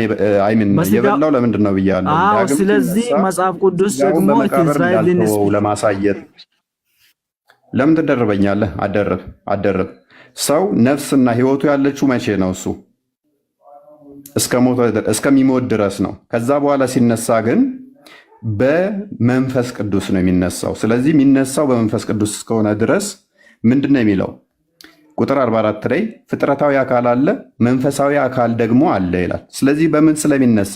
የበላው ለምንድን ነው ብያለሁ። አዎ ስለዚህ መጽሐፍ ቅዱስ ደግሞ ኢዝራኤልን ለማሳየት ለምን ትደርበኛለህ? አደረብ ሰው ነፍስና ህይወቱ ያለችው መቼ ነው? እሱ እስከሚሞት ድረስ ነው። ከዛ በኋላ ሲነሳ ግን በመንፈስ ቅዱስ ነው የሚነሳው። ስለዚህ የሚነሳው በመንፈስ ቅዱስ እስከሆነ ድረስ ምንድን ነው የሚለው? ቁጥር 44 ላይ ፍጥረታዊ አካል አለ፣ መንፈሳዊ አካል ደግሞ አለ ይላል። ስለዚህ በምን ስለሚነሳ?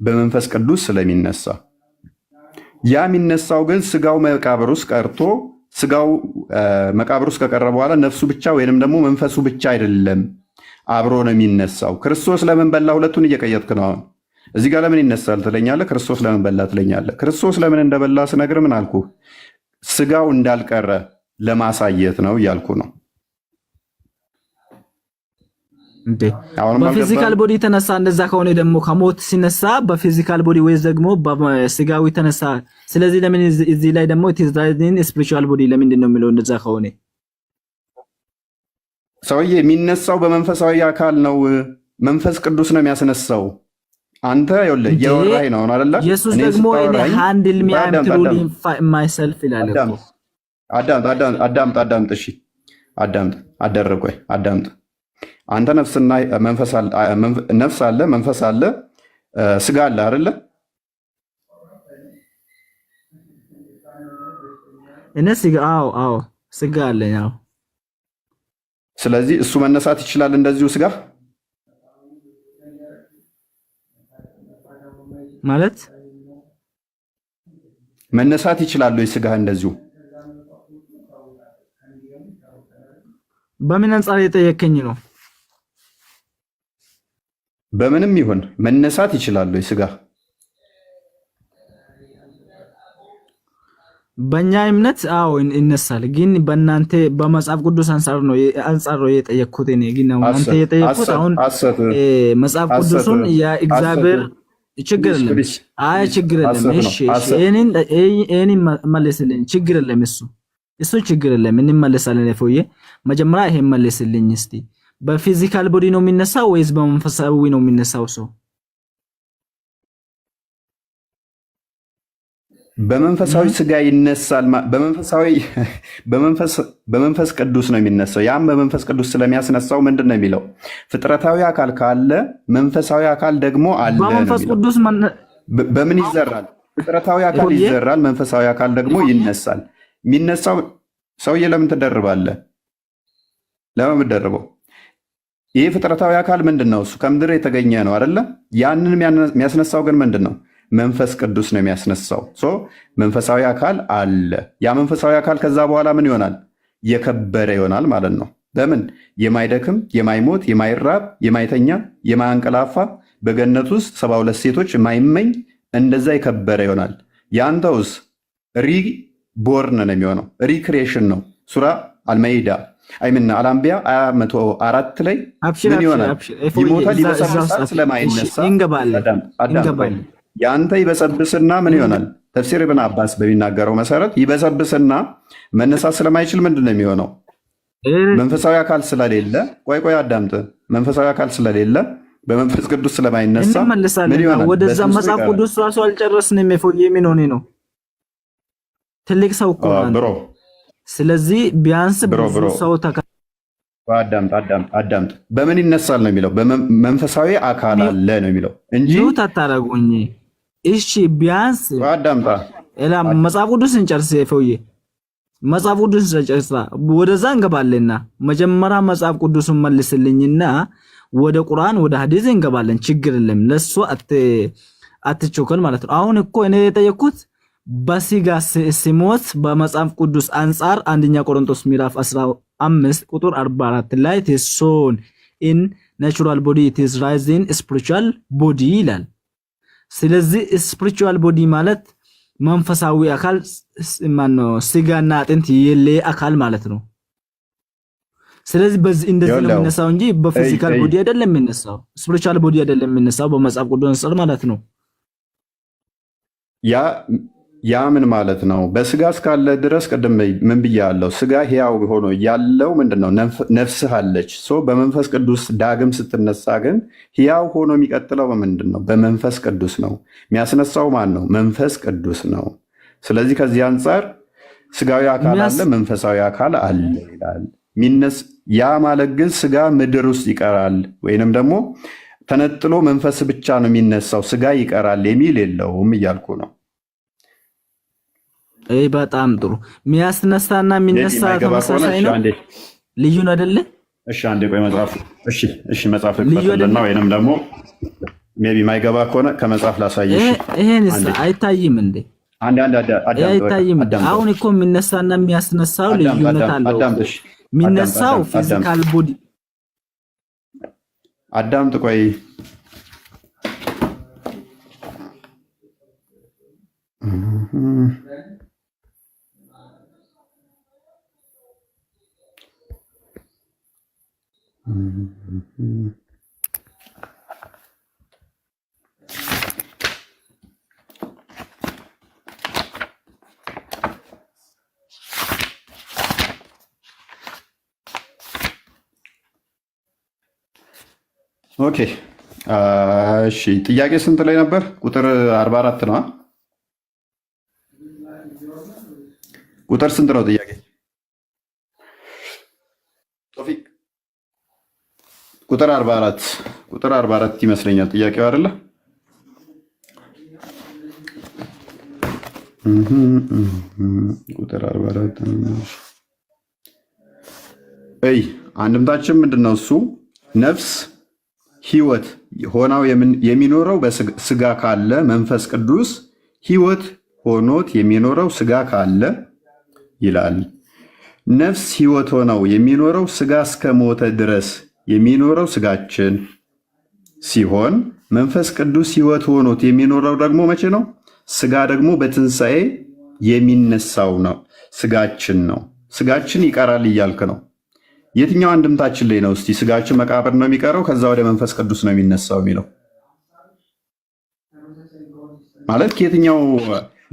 በመንፈስ ቅዱስ ስለሚነሳ። ያ የሚነሳው ግን ስጋው መቃብር ውስጥ ቀርቶ ስጋው መቃብር ውስጥ ከቀረ በኋላ ነፍሱ ብቻ ወይንም ደግሞ መንፈሱ ብቻ አይደለም፣ አብሮ ነው የሚነሳው። ክርስቶስ ለምን በላ? ሁለቱን እየቀየጥክ ነው። አሁን እዚህ ጋር ለምን ይነሳል ትለኛለህ፣ ክርስቶስ ለምን በላ ትለኛለህ። ክርስቶስ ለምን እንደበላ ስነግር ምን አልኩ? ስጋው እንዳልቀረ ለማሳየት ነው እያልኩ ነው። እንዴ በፊዚካል ቦዲ ተነሳ። እንደዛ ከሆነ ደግሞ ከሞት ሲነሳ በፊዚካል ቦዲ ወይስ ደግሞ በስጋዊ ተነሳ? ስለዚህ ለምን እዚህ ላይ ደግሞ it is raised in spiritual body ለምንድን ነው የሚለው? እንደዛ ከሆነ ሰውዬ የሚነሳው በመንፈሳዊ አካል ነው። መንፈስ ቅዱስ ነው የሚያስነሳው። አንተ ይኸውልህ እያወራኸኝ ነው አይደለ? ኢየሱስ ደግሞ እኔ ሃንድል ሚ አም ትሩሊ ማይሰልፍ ይላል እኮ። አዳምጥ። እሺ አዳምጥ። አደረቆይ አዳምጥ። አንተ ነፍስና መንፈስ አለ፣ ነፍስ አለ፣ መንፈስ አለ፣ ስጋ አለ አይደለ? እኔ ስጋ አዎ ስጋ አለኝ። አዎ ስለዚህ እሱ መነሳት ይችላል እንደዚሁ ስጋ ማለት መነሳት ይችላል ወይ ስጋ እንደዚሁ? በምን አንጻር የጠየከኝ ነው? በምንም ይሁን መነሳት ይችላል ወይ ስጋ? በእኛ እምነት አዎ ይነሳል። ግን በእናንተ በመጽሐፍ ቅዱስ አንጻር ነው የጠየቅኩት። እኔ ግን እናንተ የጠየቅኩት አሁን መጽሐፍ ቅዱስን የእግዚአብሔር ችግር የለም። አይ ችግር የለም። እሺ እኔን መልስልኝ። ችግር የለም። እሱ ችግር የለም። እንመለሳለን። ፎዬ መጀመሪያ ይሄን መልስልኝ እስቲ። በፊዚካል ቦዲ ነው የሚነሳው ወይስ በመንፈሳዊ ነው የሚነሳው ሰው? በመንፈሳዊ ስጋ ይነሳል። በመንፈስ ቅዱስ ነው የሚነሳው። ያም በመንፈስ ቅዱስ ስለሚያስነሳው ምንድን ነው የሚለው? ፍጥረታዊ አካል ካለ መንፈሳዊ አካል ደግሞ አለ። በመንፈስ ቅዱስ በምን ይዘራል? ፍጥረታዊ አካል ይዘራል፣ መንፈሳዊ አካል ደግሞ ይነሳል። የሚነሳው ሰውዬ ለምን ትደርባለህ? ለምን የምትደርበው? ይህ ፍጥረታዊ አካል ምንድን ነው? እሱ ከምድር የተገኘ ነው አይደለ? ያንን የሚያስነሳው ግን ምንድን ነው? መንፈስ ቅዱስ ነው የሚያስነሳው። መንፈሳዊ አካል አለ። ያ መንፈሳዊ አካል ከዛ በኋላ ምን ይሆናል? የከበረ ይሆናል ማለት ነው። በምን? የማይደክም፣ የማይሞት፣ የማይራብ፣ የማይተኛ፣ የማያንቀላፋ በገነት ውስጥ 72 ሴቶች የማይመኝ እንደዛ የከበረ ይሆናል። ያንተውስ ሪቦርን ነው የሚሆነው። ሪክሬሽን ነው። ሱራ አልመይዳ አይምና አልአንቢያ 104 ላይ ምን ይሆናል? ይሞታል፣ ይበሰብሳል፣ ስለማይነሳ እንገባለን። ያንተ ይበሰብስና ምን ይሆናል? ተፍሲር ኢብን አባስ በሚናገረው መሰረት ይበሰብስና መነሳት ስለማይችል ምንድን ነው የሚሆነው? መንፈሳዊ አካል ስለሌለ፣ ቆይ አዳምጥ። መንፈሳዊ አካል ስለሌለ በመንፈስ ቅዱስ ስለማይነሳ ምን ይሆናል? ወደዛ መጽሐፍ ቅዱስ ራሱ አልጨረስንም። ምን ሆኔ ነው? ትልቅ ሰው እኮ ብሮ። ስለዚህ ቢያንስ ብዙ ሰው አዳምጥ። በምን ይነሳል ነው የሚለው? በመንፈሳዊ አካል አለ ነው የሚለው እንጂ ታታረጉኝ። እሺ ቢያንስ አዳምጣ። መጽሐፍ ቅዱስ እንጨርስ። ፈውዬ መጽሐፍ ቅዱስ እንጨርስ፣ ወደዛ እንገባለንና መጀመሪያ መጽሐፍ ቅዱስን መልስልኝና ወደ ቁርአን ወደ ሐዲስ እንገባለን። ችግር የለም። ለሱ አትቾከል ማለት ነው። አሁን እኮ እኔ የጠየኩት በስጋ ሲሞት በመጽሐፍ ቅዱስ አንጻር አንደኛ ቆሮንቶስ ምዕራፍ 15 ቁጥር 44 ላይ ቴሶን ኢን ናቹራል ቦዲ ኢት ኢዝ ራይዚንግ ስፒሪቹዋል ቦዲ ይላል። ስለዚህ ስፒሪቹዋል ቦዲ ማለት መንፈሳዊ አካል ማነው? ስጋና አጥንት የሌለ አካል ማለት ነው። ስለዚህ በዚህ እንደዚህ ነው የሚነሳው እንጂ በፊዚካል ቦዲ አይደለም የሚነሳው፣ ስፒሪቹዋል ቦዲ አይደለም የሚነሳው በመጽሐፍ ቅዱስ አንጻር ማለት ነው። ያ ምን ማለት ነው? በስጋ እስካለ ድረስ ቅድም ምን ብያለሁ? ስጋ ሕያው ሆኖ ያለው ምንድነው? ነፍስህ አለች። በመንፈስ ቅዱስ ዳግም ስትነሳ ግን ሕያው ሆኖ የሚቀጥለው በምንድን ነው? በመንፈስ ቅዱስ ነው። የሚያስነሳው ማን ነው? መንፈስ ቅዱስ ነው። ስለዚህ ከዚህ አንጻር ስጋዊ አካል አለ፣ መንፈሳዊ አካል አለ ይላል። ያ ማለት ግን ስጋ ምድር ውስጥ ይቀራል ወይንም ደግሞ ተነጥሎ መንፈስ ብቻ ነው የሚነሳው፣ ስጋ ይቀራል የሚል የለውም እያልኩ ነው። በጣም ጥሩ። የሚያስነሳና የሚነሳ ተመሳሳይ ነው፣ ልዩ ነው አይደለ? እሺ አንዴ ቆይ መጽሐፍ መጽሐፍ ልክፈትና ወይንም ደግሞ ሜቢ ማይገባ ከሆነ ከመጽሐፍ ላሳየሽ። ይሄንስ አይታይም እንዴ? አይታይም። አሁን እኮ የሚነሳና የሚያስነሳው ልዩነት አለው። የሚነሳው ፊዚካል ቦዲ አዳምጥ ቆይ ኦኬ እሺ፣ ጥያቄ ስንት ላይ ነበር? ቁጥር 44 ነው። ቁጥር ስንት ነው ጥያቄ? ቶፊቅ ቁጥር 44 ይመስለኛል ጥያቄው አይደለ? ቁጥር 44 አንድምታችን ምንድነው? እሱ ነፍስ ህይወት ሆናው የሚኖረው በስጋ ካለ መንፈስ ቅዱስ ህይወት ሆኖት የሚኖረው ስጋ ካለ ይላል። ነፍስ ህይወት ሆነው የሚኖረው ስጋ እስከ ሞተ ድረስ የሚኖረው ስጋችን ሲሆን መንፈስ ቅዱስ ህይወት ሆኖት የሚኖረው ደግሞ መቼ ነው? ስጋ ደግሞ በትንሣኤ የሚነሳው ነው ስጋችን ነው። ስጋችን ይቀራል እያልክ ነው። የትኛው አንድምታችን ላይ ነው? እስቲ ስጋችን መቃብር ነው የሚቀረው ከዛ ወደ መንፈስ ቅዱስ ነው የሚነሳው የሚለው ማለት ከየትኛው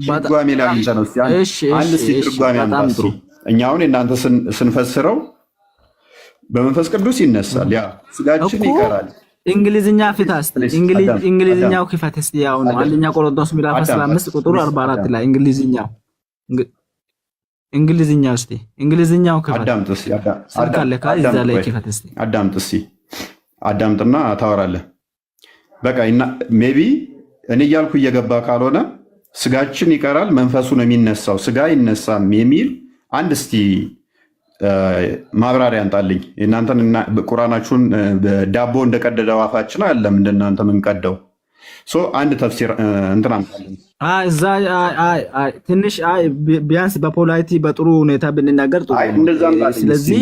ትርጓሜ ላይ አግኝተህ ነው? አንድ እስቲ ትርጓሜ አምጣ። እኛ አሁን እናንተ ስንፈስረው በመንፈስ ቅዱስ ይነሳል፣ ያ ስጋችን ይቀራል። እንግሊዝኛ ፍታስ እንግሊዝኛው ክፈት እስቲ። ያው ነው አንደኛ ቆሮንቶስ ምዕራፍ 15 ቁጥር 44 ላይ እንግሊዝኛው እስቲ እንግሊዝኛው ክፈት። አዳምጥ እስቲ እዛ ላይ ክፈት እስቲ አዳምጥ እስቲ አዳምጥና ታወራለህ። በቃ ሜቢ እኔ እያልኩ እየገባ ካልሆነ ስጋችን ይቀራል መንፈሱ ነው የሚነሳው ስጋ አይነሳም የሚል አንድ እስቲ ማብራሪያ አንጣልኝ። እናንተን ቁርአናችሁን ዳቦ እንደቀደደው አፋችን አይደለም እንደናንተ ምንቀደው። አንድ ተፍሲር እንትን አምጣልኝ። እዛ ትንሽ ቢያንስ በፖላይቲ በጥሩ ሁኔታ ብንናገር ጥሩ ነው። ስለዚህ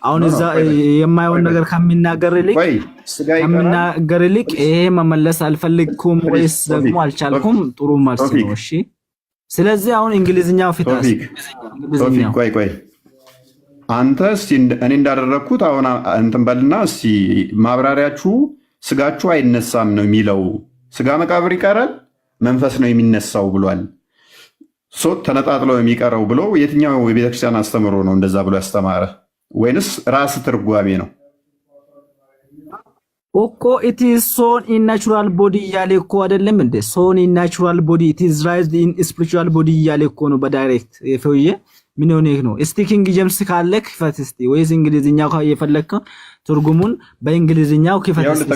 አሁን እዛ የማይሆን ነገር ከሚናገር ይልቅ ይሄ መመለስ አልፈልግኩም ወይስ ደግሞ አልቻልኩም ጥሩ መልስ ነው። እሺ ስለዚህ አሁን እንግሊዝኛው ፊታስ ቆይ አንተ እስቲ እኔ እንዳደረግኩት አሁን እንትን በልና እስቲ ማብራሪያችሁ ስጋችሁ አይነሳም ነው የሚለው። ስጋ መቃብር ይቀራል መንፈስ ነው የሚነሳው ብሏል። ተነጣጥለው የሚቀረው ብሎ የትኛው የቤተክርስቲያን አስተምሮ ነው እንደዛ ብሎ ያስተማረ? ወይንስ ራስ ትርጓሜ ነው? እኮ ኢት ኢዝ ሶን ኢን ናቹራል ቦዲ እያለ እኮ አይደለም እንዴ? ሶን ኢን ናቹራል ቦዲ ኢት ኢዝ ራይዝድ ኢን ስፒሪቹዋል ቦዲ እያለ እኮ ነው በዳይሬክት ፈውዬ ምን ሆነህ ነው? እስቲ ኪንግ ጀምስ ካለክ ክፈት እስቲ፣ ወይስ እንግሊዝኛው የፈለከው ትርጉሙን በእንግሊዝኛው ክፈት እስቲ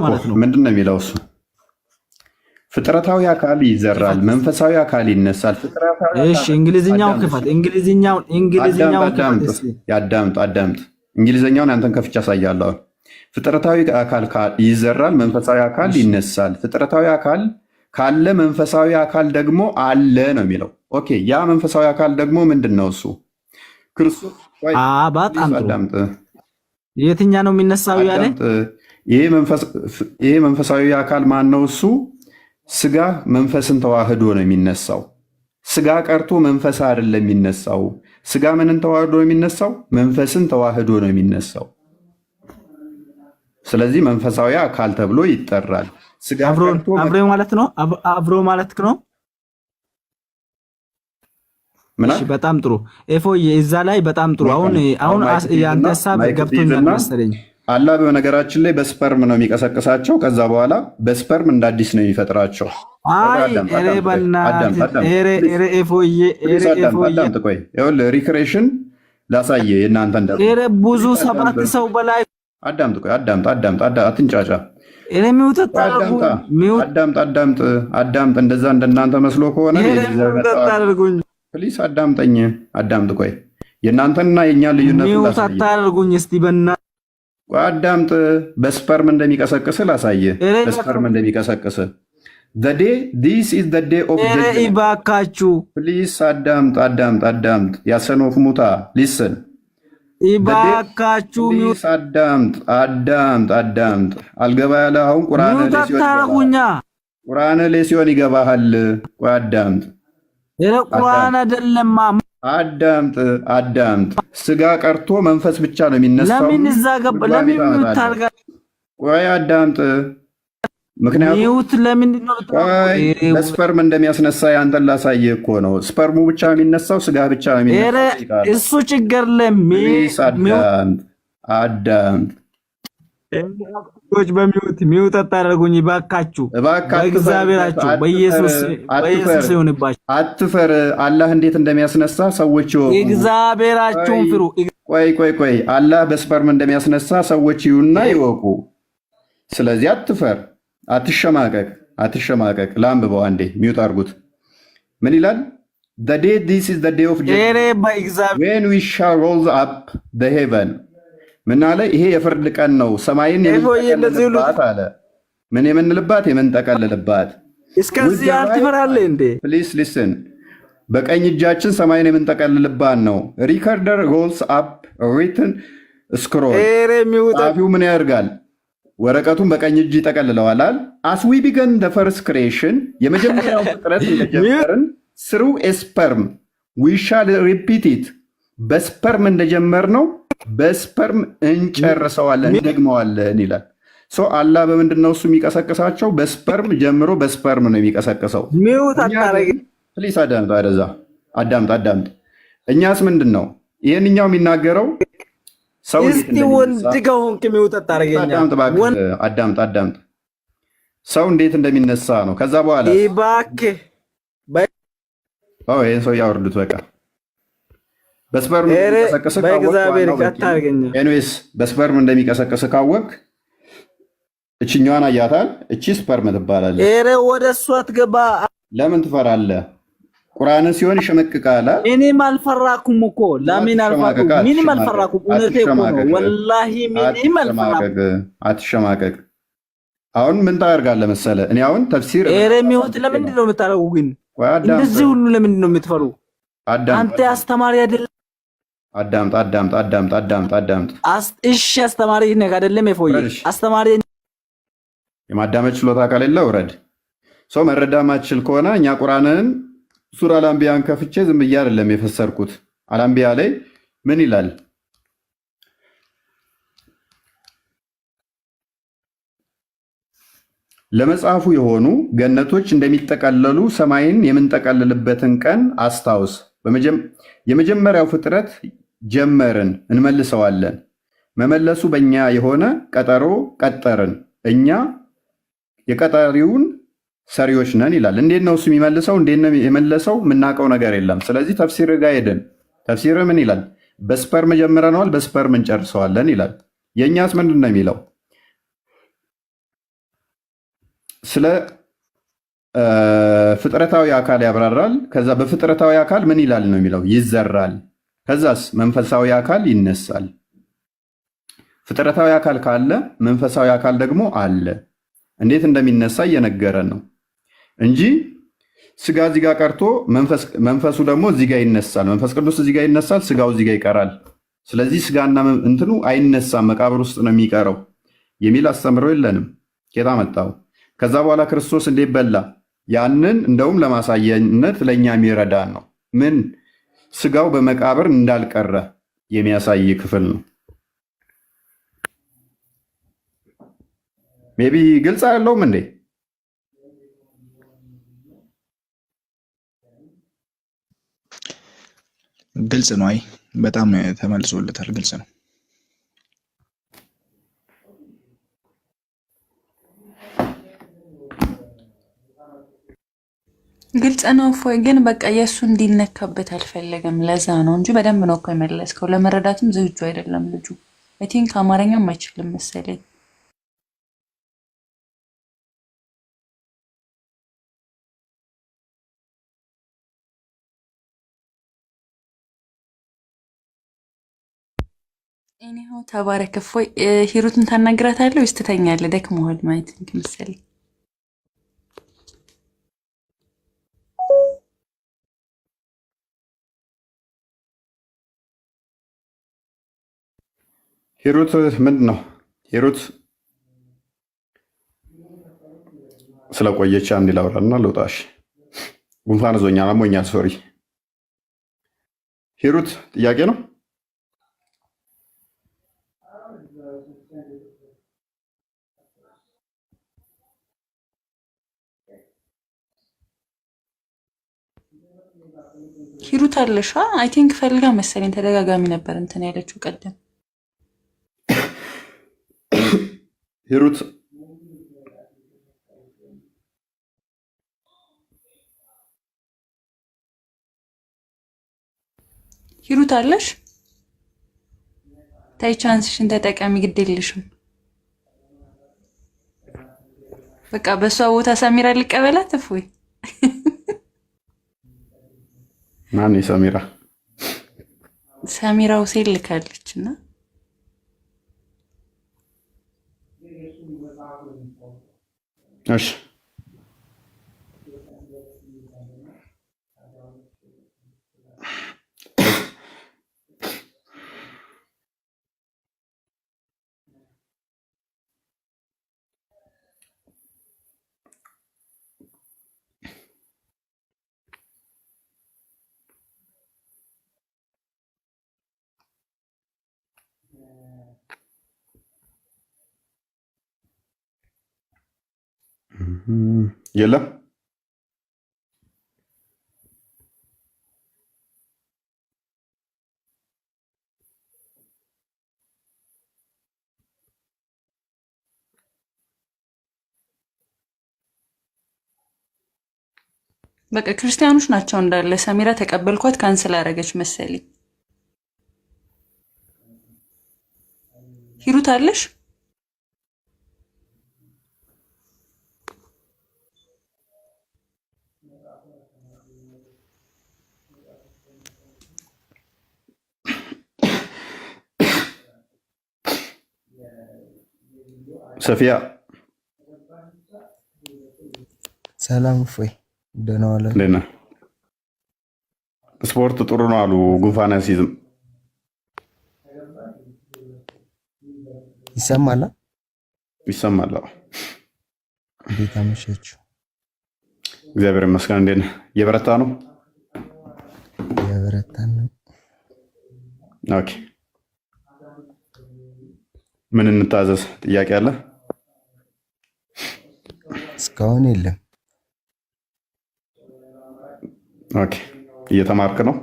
ማለት ነው። ምንድን ነው የሚለው እሱ? ፍጥረታዊ አካል ይዘራል መንፈሳዊ አካል ይነሳል። እሺ እንግሊዝኛው ክፈት፣ እንግሊዝኛው ክፈት እስቲ። አዳምጥ እንግሊዝኛውን አንተን ከፍቻ አሳያለሁ። ፍጥረታዊ አካል ይዘራል መንፈሳዊ አካል ይነሳል። ፍጥረታዊ አካል ካለ መንፈሳዊ አካል ደግሞ አለ ነው የሚለው። ኦኬ ያ መንፈሳዊ አካል ደግሞ ምንድን ነው? እሱ ክርስቶስ። በጣም አዳምጥ። የትኛ ነው የሚነሳው ያለ? ይሄ መንፈሳዊ አካል ማን ነው? እሱ ስጋ መንፈስን ተዋህዶ ነው የሚነሳው። ስጋ ቀርቶ መንፈስ አይደለም የሚነሳው። ስጋ ምንን ተዋህዶ ነው የሚነሳው? መንፈስን ተዋህዶ ነው የሚነሳው። ስለዚህ መንፈሳዊ አካል ተብሎ ይጠራል። ስጋ አብሮ ማለት ነው። አብሮ ማለት ነው። እሺ በጣም ጥሩ ኤፎዬ፣ እዛ ላይ በጣም ጥሩ። አሁን ያንተ ሐሳብ ገብቶኛል መሰለኝ። አላህ በነገራችን ላይ በስፐርም ነው የሚቀሰቅሳቸው። ከዛ በኋላ በስፐርም እንደ አዲስ ነው የሚፈጥራቸው። ቆይ ሪክሬሽን ላሳየ የእናንተ ብዙ 7 ሰው በላይ አዳምጥ። ቆይ አዳምጥ፣ አትንጫጫ። አዳምጥ። እንደዛ እንደናንተ መስሎ ከሆነ ፕሊስ አዳምጠኝ። አዳምጥ። ቆይ የእናንተና የእኛ ልዩነት አታደርጉኝ እስቲ በና አዳምጥ። በስፐርም እንደሚቀሰቅስ ላሳየ። በስፐርም እንደሚቀሰቅስ ይባካችሁ ፕሊስ አዳምጥ። ያሰኖፍ ሙታ ሊስን ይባካችሁ አዳምጥ። አልገባ ያለ አሁን ቁርአን ላይ ሲሆን ይገባሃል። ቆይ አዳምጥ። ቁርአን አይደለማ። አዳምጥ። ስጋ ቀርቶ መንፈስ ብቻ ነው የሚነሳው። ለምን እዛ ገባ? ለምን ታርጋ? ቆይ አዳምጥ። ምክንያቱም በስፐርም እንደሚያስነሳ ያንተን ላሳየህ እኮ ነው። ስፐርሙ ብቻ የሚነሳው ስጋ ብቻ ነው የሚነሳው። እሱ ችግር አዳምጥ። በሚውት አታደርጉኝ ባካችሁ፣ በእግዚአብሔራችሁ በኢየሱስ ይሁንባችሁ። አትፈር። አላህ እንዴት እንደሚያስነሳ ሰዎች ይወቁ። እግዚአብሔራችሁን ፍሩ። ቆይ አላህ በስፐርም እንደሚያስነሳ ሰዎች ይዩና ይወቁ። ስለዚህ አትፈር፣ አትሸማቀቅ። ላንብበው አንዴ፣ ሚውት አድርጉት። ምን ይላል? The day this is the day of judgment when we shall roll up the heaven ምን አለ? ይሄ የፍርድ ቀን ነው፣ ሰማይን የምንጠቀልልባት አለ። ምን የምንልባት? የምንጠቀልልባት። እስከዚህ አትፈራለህ እንዴ? ፕሊስ ሊስን። በቀኝ እጃችን ሰማይን የምንጠቀልልባት ነው። ሪከርደር ሮልስ አፕ ሪትን ስክሮል። ጸሐፊው ምን ያደርጋል? ወረቀቱን በቀኝ እጅ ይጠቀልለዋል። አስ ዊ ቢገን ደ ፈርስት ክሬሽን የመጀመሪያው ፍጥረት እንደጀመርን ስሩ ስፐርም ዊ ሻል ሪፒት ኢት በስፐርም እንደጀመር ነው በስፐርም እንጨርሰዋለን እንደግመዋለን ይላል። አላህ በምንድን ነው እሱ የሚቀሰቅሳቸው? በስፐርም ጀምሮ በስፐርም ነው የሚቀሰቅሰው። ፕሊስ አዳምጥ። እኛስ ምንድን ነው ይህንኛው የሚናገረው? ሰው አዳምጥ። ሰው እንዴት እንደሚነሳ ነው። ከዛ በኋላ ይህን ሰው ያወርዱት በቃ በስፐርም በስፐርም እንደሚቀሰቅስ ካወቅ እችኛዋን አያታል። እቺ ስፐርም ትባላለች። ወደ እሷ አትገባ። ለምን ትፈራለህ? ቁርአን ሲሆን ይሸመቅቃል። እኔም አልፈራኩም እኮ ለምን አልፈራኩም? ምንም አልፈራኩም። እውነቴ እኮ ነው ወላሂ ምንም አልፈራኩም። አትሸማቀቅ። አሁን ምን ታደርጋለህ መሰለህ? እኔ አሁን ተፍሲር ሚወት ለምንድን ነው የምታደርጉ? ግን እንደዚህ ሁሉ ለምንድን ነው የምትፈሩ? አንተ አስተማሪ አይደለም። አዳምጥ። እሺ አስተማሪ ነህ አይደለም? የፎይ አስተማሪ የማዳመጥ ችሎታ ከሌለ ውረድ። ሰው መረዳ ማትችል ከሆነ እኛ ቁርአንን ሱራ አልአንቢያን ከፍቼ ዝም ብዬ አይደለም የፈሰርኩት። አልአንቢያ ላይ ምን ይላል? ለመጽሐፉ የሆኑ ገነቶች እንደሚጠቀለሉ ሰማይን የምንጠቀልልበትን ቀን አስታውስ። የመጀመሪያው ፍጥረት ጀመርን እንመልሰዋለን። መመለሱ በእኛ የሆነ ቀጠሮ ቀጠርን፣ እኛ የቀጣሪውን ሰሪዎች ነን ይላል። እንዴት ነው እሱ የሚመልሰው? እንዴት ነው የመለሰው? የምናውቀው ነገር የለም። ስለዚህ ተፍሲር ጋር ሄደን ተፍሲር ምን ይላል? በስፐርም ጀምረነዋል፣ በስፐርም እንጨርሰዋለን ይላል። የእኛስ ምንድን ነው የሚለው? ስለ ፍጥረታዊ አካል ያብራራል። ከዛ በፍጥረታዊ አካል ምን ይላል ነው የሚለው? ይዘራል። ከዛስ መንፈሳዊ አካል ይነሳል። ፍጥረታዊ አካል ካለ መንፈሳዊ አካል ደግሞ አለ። እንዴት እንደሚነሳ እየነገረን ነው እንጂ ስጋ እዚህ ጋር ቀርቶ መንፈሱ ደግሞ እዚህ ጋር ይነሳል። መንፈስ ቅዱስ እዚህ ጋር ይነሳል፣ ስጋው እዚህ ጋር ይቀራል። ስለዚህ ስጋና እንትኑ አይነሳም፣ መቃብር ውስጥ ነው የሚቀረው የሚል አስተምሮ የለንም። ኬታ መጣው። ከዛ በኋላ ክርስቶስ እንዴት በላ? ያንን እንደውም ለማሳየነት ለእኛ የሚረዳን ነው። ምን ስጋው በመቃብር እንዳልቀረ የሚያሳይ ክፍል ነው። ሜቢ ግልጽ አይደለውም እንዴ? ግልጽ ነው። አይ በጣም ተመልሶለታል። ግልጽ ነው። ግልጽ ነው። እፎይ ግን በቃ የእሱ እንዲነካበት አልፈለገም። ለዛ ነው እንጂ በደንብ ነው እኮ የመለስከው። ለመረዳትም ዝግጁ አይደለም ልጁ። አይ ቲንክ አማርኛም አይችልም መሰለኝ። ኤኒሃው ተባረክ እፎይ። ሂሩትን ታናግራታለህ ወይስ ትተኛለህ? ደክሞሃል ማለት መሰለኝ። ሂሩት ምንድን ነው? ሂሩት ስለቆየች አንድ ላውራና ልውጣሽ። ጉንፋን ዞኛል፣ አሞኛል። ሶሪ። ሂሩት ጥያቄ ነው? ሂሩት አለሽ? አይ ቲንክ ፈልጋ መሰለኝ። ተደጋጋሚ ነበር እንትን ያለችው ቀደም። ሂሩት ሂሩት አለሽ? ታይ ቻንስሽን ተጠቀሚ፣ ግድ የለሽም። በቃ በሷ ቦታ ሰሚራ ልቀበላት። እፎይ ማን ሰሚራ? ሰሚራ ሁሴን ልካለች እና እሺ የለም በቃ ክርስቲያኖች ናቸው እንዳለ። ሰሚራ ተቀበልኳት ካንስል አደረገች መሰለኝ። ሂሩት አለሽ? ሰፊያ ሰላም እፎይ፣ ደህና ዋለ። እንዴት ነህ? ስፖርት ጥሩ ነው አሉ። ጉንፋን አያስይዝም። ይሰማል? ይሰማል። እንዴት አመሻችሁ? እግዚአብሔር ይመስገን። እንዴት ነህ? እየበረታ ነው? እየበረታን ነው። ኦኬ። ምን እንታዘዝ? ጥያቄ አለ? እስካሁን የለም። ኦኬ። እየተማርክ ነው?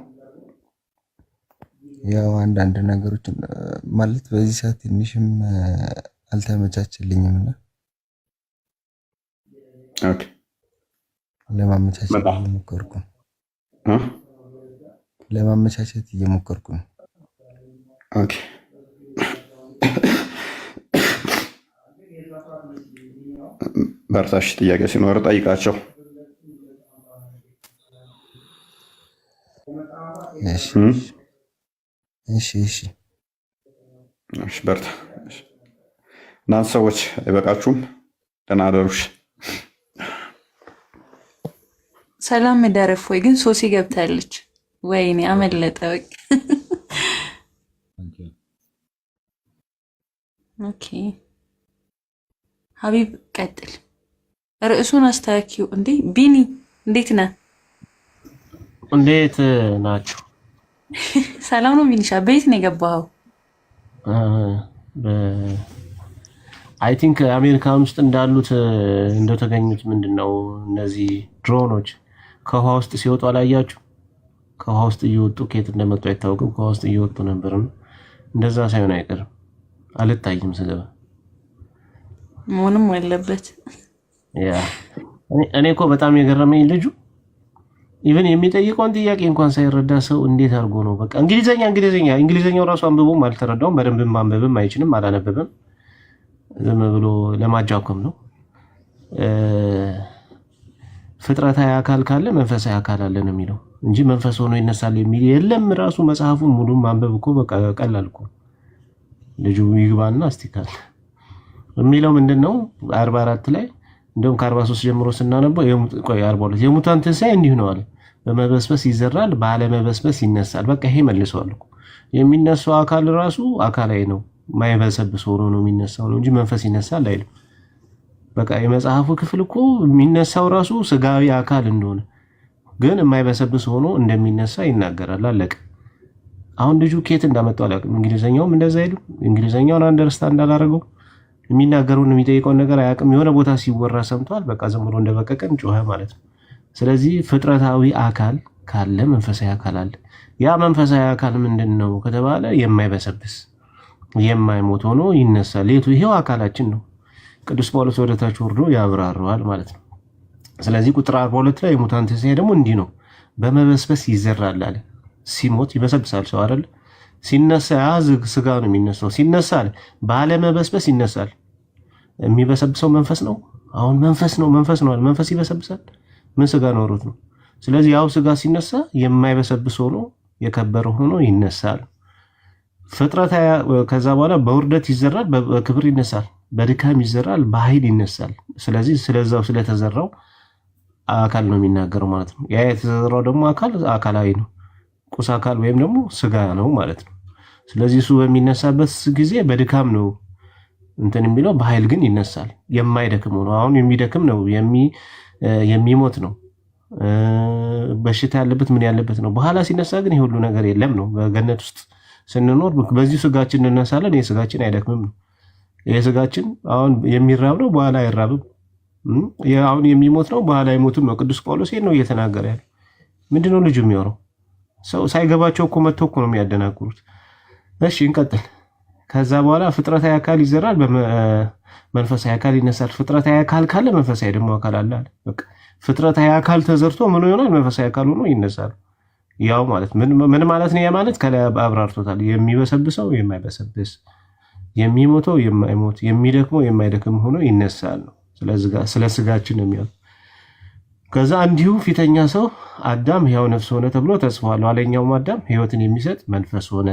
ያው አንዳንድ ነገሮች ማለት በዚህ ሰዓት ትንሽም አልተመቻችልኝም እና ኦኬ፣ ለማመቻቸት እየሞከርኩ ነው። ለማመቻቸት እየሞከርኩ ነው። ኦኬ። በርታሽ። ጥያቄ ሲኖር ጠይቃቸው። እሺ፣ በርታ። እናንተ ሰዎች አይበቃችሁም? ደህና አደሩሽ። ሰላም መዳረፍ ወይ ግን ሶሲ ገብታለች። ወይኔ አመለጠ። ኦኬ ሀቢብ ቀጥል። ርዕሱን አስተካኪው። እንዴ ቢኒ እንዴት ነህ? እንዴት ናችሁ? ሰላም ነው ቢኒሻ። በየት ነው የገባኸው? አይ ቲንክ አሜሪካን ውስጥ እንዳሉት እንደተገኙት ምንድነው እነዚህ ድሮኖች ከውሃ ውስጥ ሲወጡ አላያችሁ? ከውሃ ውስጥ እየወጡ ከየት እንደመጡ አይታወቅም። ከውሃ ውስጥ እየወጡ ነበር። እንደዛ ሳይሆን አይቀርም። አልታይም ስገባ መሆንም አለበት። ያ እኔ እኮ በጣም የገረመኝ ልጁ ኢቭን የሚጠይቀውን ጥያቄ እንኳን ሳይረዳ ሰው እንዴት አድርጎ ነው በቃ እንግሊዘኛው ራሱ አንብቦም አልተረዳውም። በደንብ ማንበብም አይችልም፣ አላነበበም። ዝም ብሎ ለማጃኮም ነው። ፍጥረታዊ አካል ካለ መንፈሳዊ አካል አለ ነው የሚለው እንጂ መንፈስ ሆኖ ይነሳል የሚል የለም። ራሱ መጽሐፉን ሙሉም ማንበብ እኮ በቃ ቀላል እኮ። ልጁ ይግባና እስቲካል የሚለው ምንድነው 44 ላይ እንደውም ከ43 ጀምሮ ስናነበው 42 የሙታን ትንሣኤ እንዲሁ ነው አለ። በመበስበስ ይዘራል፣ ባለመበስበስ ይነሳል። በቃ ይሄ መልሷል እኮ። የሚነሳው አካል ራሱ አካላዊ ነው፣ ማይበሰብስ ሆኖ ነው የሚነሳው ነው እንጂ መንፈስ ይነሳል አይልም። በቃ የመጽሐፉ ክፍል እኮ የሚነሳው ራሱ ስጋዊ አካል እንደሆነ ግን የማይበሰብስ ሆኖ እንደሚነሳ ይናገራል። አለቀ። አሁን ልጁ ኬት እንዳመጣው አላውቅም። እንግሊዘኛውም እንደዛ አይሉ። እንግሊዘኛውን አንደርስታንድ እንዳላደረገው የሚናገረውን የሚጠይቀውን ነገር አያውቅም። የሆነ ቦታ ሲወራ ሰምቷል። በቃ ዝም ብሎ እንደበቀቀን ጮኸ ማለት ነው። ስለዚህ ፍጥረታዊ አካል ካለ መንፈሳዊ አካል አለ። ያ መንፈሳዊ አካል ምንድን ነው ከተባለ የማይበሰብስ የማይሞት ሆኖ ይነሳል። የቱ? ይሄው አካላችን ነው። ቅዱስ ጳውሎስ ወደታች ወርዶ ያብራራዋል ማለት ነው። ስለዚህ ቁጥር 42 ላይ የሙታን ትንሣኤ ደግሞ እንዲህ ነው፣ በመበስበስ ይዘራል አለ። ሲሞት ይበሰብሳል ሰው አይደል? ሲነሳ ስጋ ነው የሚነሳው። ሲነሳ ባለመበስበስ ይነሳል። የሚበሰብሰው መንፈስ ነው። አሁን መንፈስ ነው አለ። መንፈስ ይበሰብሳል? ምን ስጋ ኖሮት ነው? ስለዚህ ያው ስጋ ሲነሳ የማይበሰብስ ሆኖ የከበረ ሆኖ ይነሳል። ፍጥረት ከዛ በኋላ በውርደት ይዘራል፣ በክብር ይነሳል። በድካም ይዘራል፣ በኃይል ይነሳል። ስለዚህ ስለዛው ስለተዘራው አካል ነው የሚናገረው ማለት ነው። ያ የተዘራው ደግሞ አካላዊ ነው፣ ቁስ አካል ወይም ደግሞ ስጋ ነው ማለት ነው። ስለዚህ እሱ በሚነሳበት ጊዜ በድካም ነው እንትን የሚለው፣ በኃይል ግን ይነሳል። የማይደክም ነው። አሁን የሚደክም ነው፣ የሚሞት ነው፣ በሽታ ያለበት ምን ያለበት ነው። በኋላ ሲነሳ ግን ይሄ ሁሉ ነገር የለም ነው። በገነት ውስጥ ስንኖር በዚህ ስጋችን እንነሳለን። ይሄ ስጋችን አይደክምም ነው። ይሄ ስጋችን አሁን የሚራብ ነው፣ በኋላ አይራብም። አሁን የሚሞት ነው በኋላ አይሞትም ነው። ቅዱስ ጳውሎስ ይሄን ነው እየተናገረ ያለው። ምንድነው ልጁ የሚያወራው? ሰው ሳይገባቸው እኮ መጥተው እኮ ነው የሚያደናግሩት። እሺ እንቀጥል። ከዛ በኋላ ፍጥረታዊ አካል ይዘራል፣ መንፈሳዊ አካል ይነሳል። ፍጥረታዊ አካል ካለ መንፈሳዊ ደግሞ አካል አለ። በቃ ፍጥረታዊ አካል ተዘርቶ ምን ይሆናል? መንፈሳዊ አካል ሆኖ ይነሳል። ያው ማለት ምን ማለት ነው? ያ ማለት ከላይ አብራርቶታል። የሚበሰብሰው የማይበሰብስ፣ የሚሞተው የማይሞት፣ የሚደክመው የማይደክም ሆኖ ይነሳል ነው። ስለ ስጋችን ነው የሚያው። ከዛ እንዲሁ ፊተኛ ሰው አዳም ሕያው ነፍስ ሆነ ተብሎ ተጽፏል። ኋለኛውም አዳም ሕይወትን የሚሰጥ መንፈስ ሆነ።